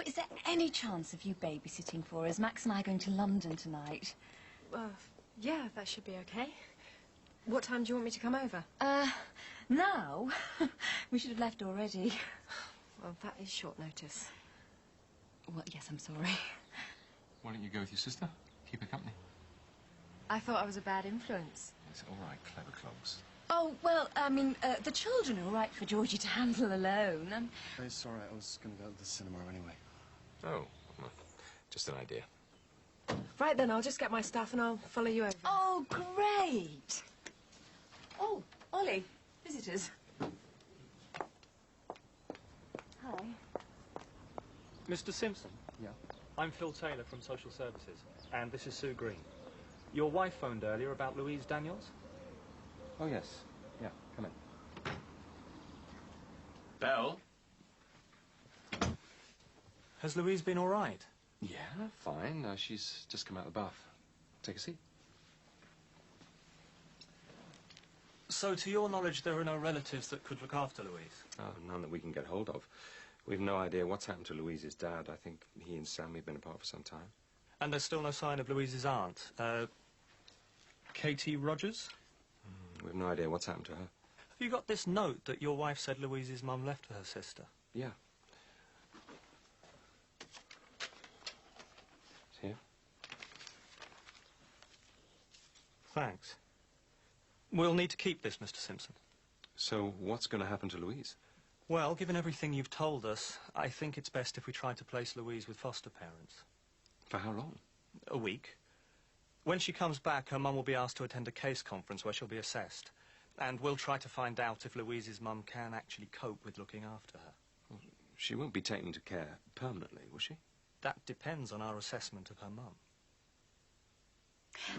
is there any chance of you babysitting for us? Max and I are going to London tonight. Yeah, that should be okay. What time do you want me to come over? Now? We should have left already. Well, that is short notice. Well, yes, I'm sorry. Why don't you go with your sister? Keep her company. I thought I was a bad influence. It's all right, clever clogs. Oh, well, I mean, the children are all right for Georgie to handle alone. It's all right. I was going to go to the cinema anyway. Oh, well, just an idea. Right then, I'll just get my stuff and I'll follow you over. Oh, great! Oh, Ollie, visitors. Hi. Mr. Simpson? Yeah? I'm Phil Taylor from Social Services, and this is Sue Green. Your wife phoned earlier about Louise Daniels? Oh, yes. Yeah, come in. Belle? Has Louise been all right? Yeah, fine. She's just come out of the bath. Take a seat. So, to your knowledge, there are no relatives that could look after Louise? Oh, none that we can get hold of. We've no idea what's happened to Louise's dad. I think he and Sammy have been apart for some time. And there's still no sign of Louise's aunt, Katie Rogers? We've no idea what's happened to her. Have you got this note that your wife said Louise's mum left for her sister? Yeah. It's here. Thanks. We'll need to keep this, Mr. Simpson. So, what's going to happen to Louise? Well, given everything you've told us, I think it's best if we try to place Louise with foster parents. For how long? A week. When she comes back, her mum will be asked to attend a case conference where she'll be assessed. And we'll try to find out if Louise's mum can actually cope with looking after her. Well, she won't be taken into care permanently, will she? That depends on our assessment of her mum.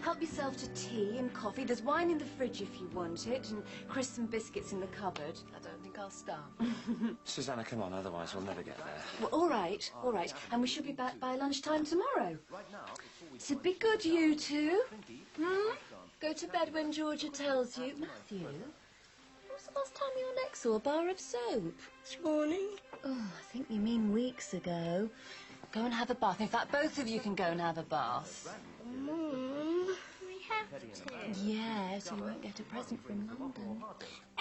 Help yourself to tea and coffee. There's wine in the fridge if you want it, and crisps and biscuits in the cupboard. I don't think I'll starve. Susanna, come on, otherwise we'll never get there. Well, all right. And we should be back by lunchtime tomorrow. So be good, you two. Go to bed when Georgia tells you. Matthew, when was the last time your neck saw a bar of soap? This morning. Oh, I think you mean weeks ago. Go and have a bath. In fact, both of you can go and have a bath. Mum, we have to. Yes, you won't get a present from London.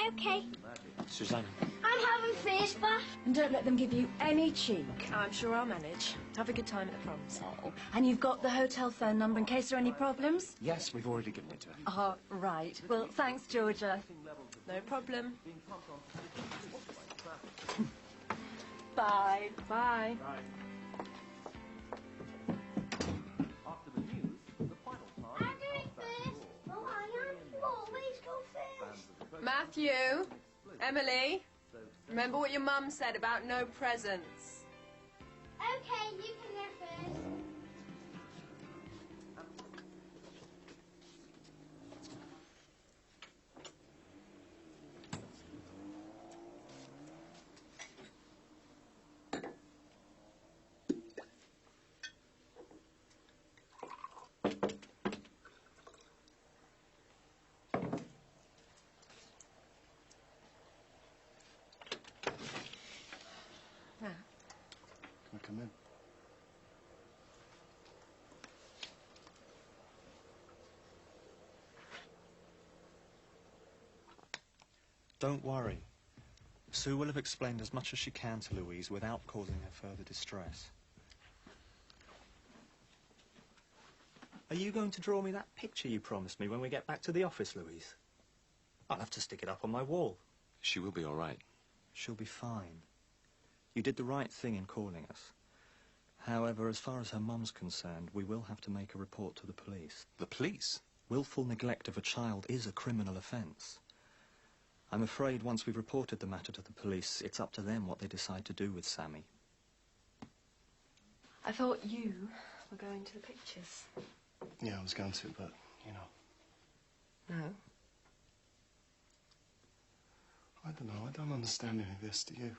Okay. Susanna. I'm having fish bath. And don't let them give you any cheek. I'm sure I'll manage. Have a good time at the proms. Oh, and you've got the hotel phone number in case there are any problems? Yes, we've already given it to her. Oh, right. Well, thanks, Georgia. No problem. Bye. Bye. Matthew, Emily, remember what your mum said about no presents. Okay, you can go first. Can I come in? Don't worry. Sue will have explained as much as she can to Louise without causing her further distress. Are you going to draw me that picture you promised me when we get back to the office, Louise? I'll have to stick it up on my wall. She will be all right. She'll be fine. You did the right thing in calling us. However, as far as her mum's concerned, we will have to make a report to the police. The police? Willful neglect of a child is a criminal offence. I'm afraid once we've reported the matter to the police, it's up to them what they decide to do with Sammy. I thought you were going to the pictures. Yeah, I was going to, but, you know. No. I don't know. I don't understand any of this, do you?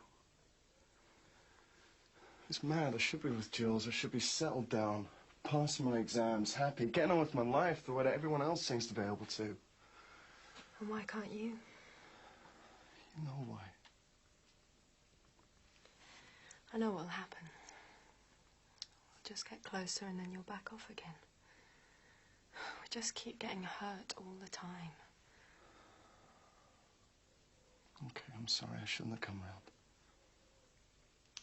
It's mad. I should be with Jules. I should be settled down. passing my exams, happy, getting on with my life the way that everyone else seems to be able to. And why can't you? You know why. I know what'll happen. We'll just get closer and then you'll back off again. We just keep getting hurt all the time. Okay, I'm sorry. I shouldn't have come round.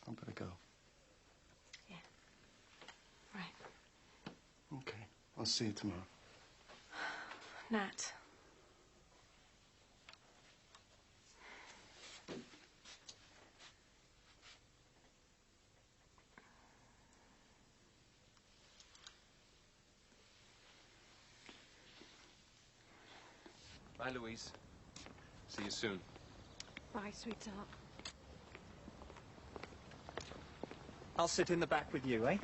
I better go. Yeah. Right. Okay. I'll see you tomorrow. Nat. Bye, Louise. See you soon. Bye, sweetheart. I'll sit in the back with you, eh?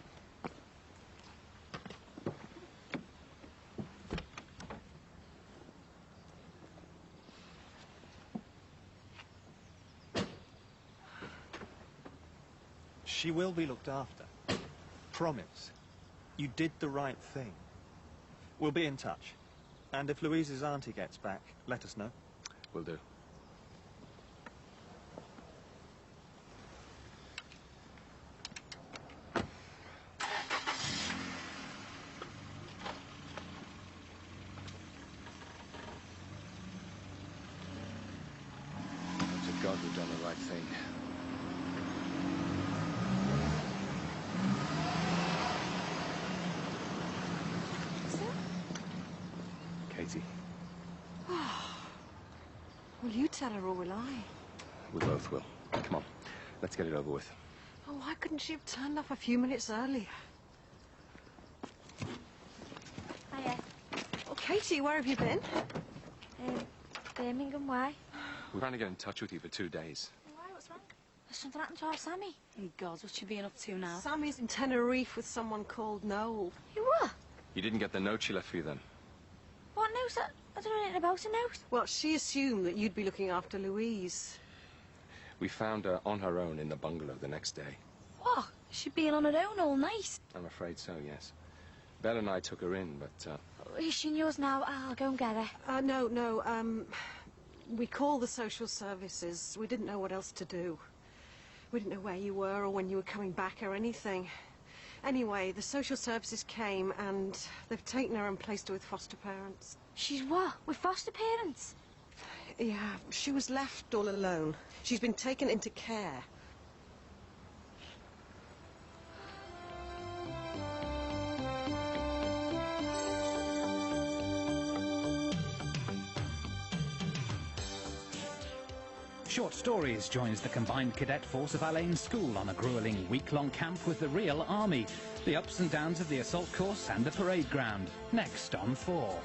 She will be looked after. Promise. You did the right thing. We'll be in touch. And if Louise's auntie gets back, let us know. Will do. To God we've done the right thing. Katie. Will you tell her or will I? We both will. Come on, let's get it over with. Oh, why couldn't she have turned up a few minutes earlier? Hiya. Oh, Katie, where have you been? Birmingham, why? We're trying to get in touch with you for 2 days. Why? What's wrong? Has something happened to our Sammy? Oh, God, what's she being up to now? Sammy's in Tenerife with someone called Noel. You what? You didn't get the note she left for you then? What news? I don't know anything about a note. Well, she assumed that you'd be looking after Louise. We found her on her own in the bungalow the next day. What? Has she been on her own all night? I'm afraid so, yes. Belle and I took her in, but, Is she in yours now? I'll go and get her. No. We called the social services. We didn't know what else to do. We didn't know where you were or when you were coming back or anything. Anyway, the social services came and they've taken her and placed her with foster parents. She's what? With foster parents? Yeah, she was left all alone. She's been taken into care. Short Stories joins the combined cadet force of Alain's school on a gruelling week-long camp with the real army. The ups and downs of the assault course and the parade ground. Next on 4.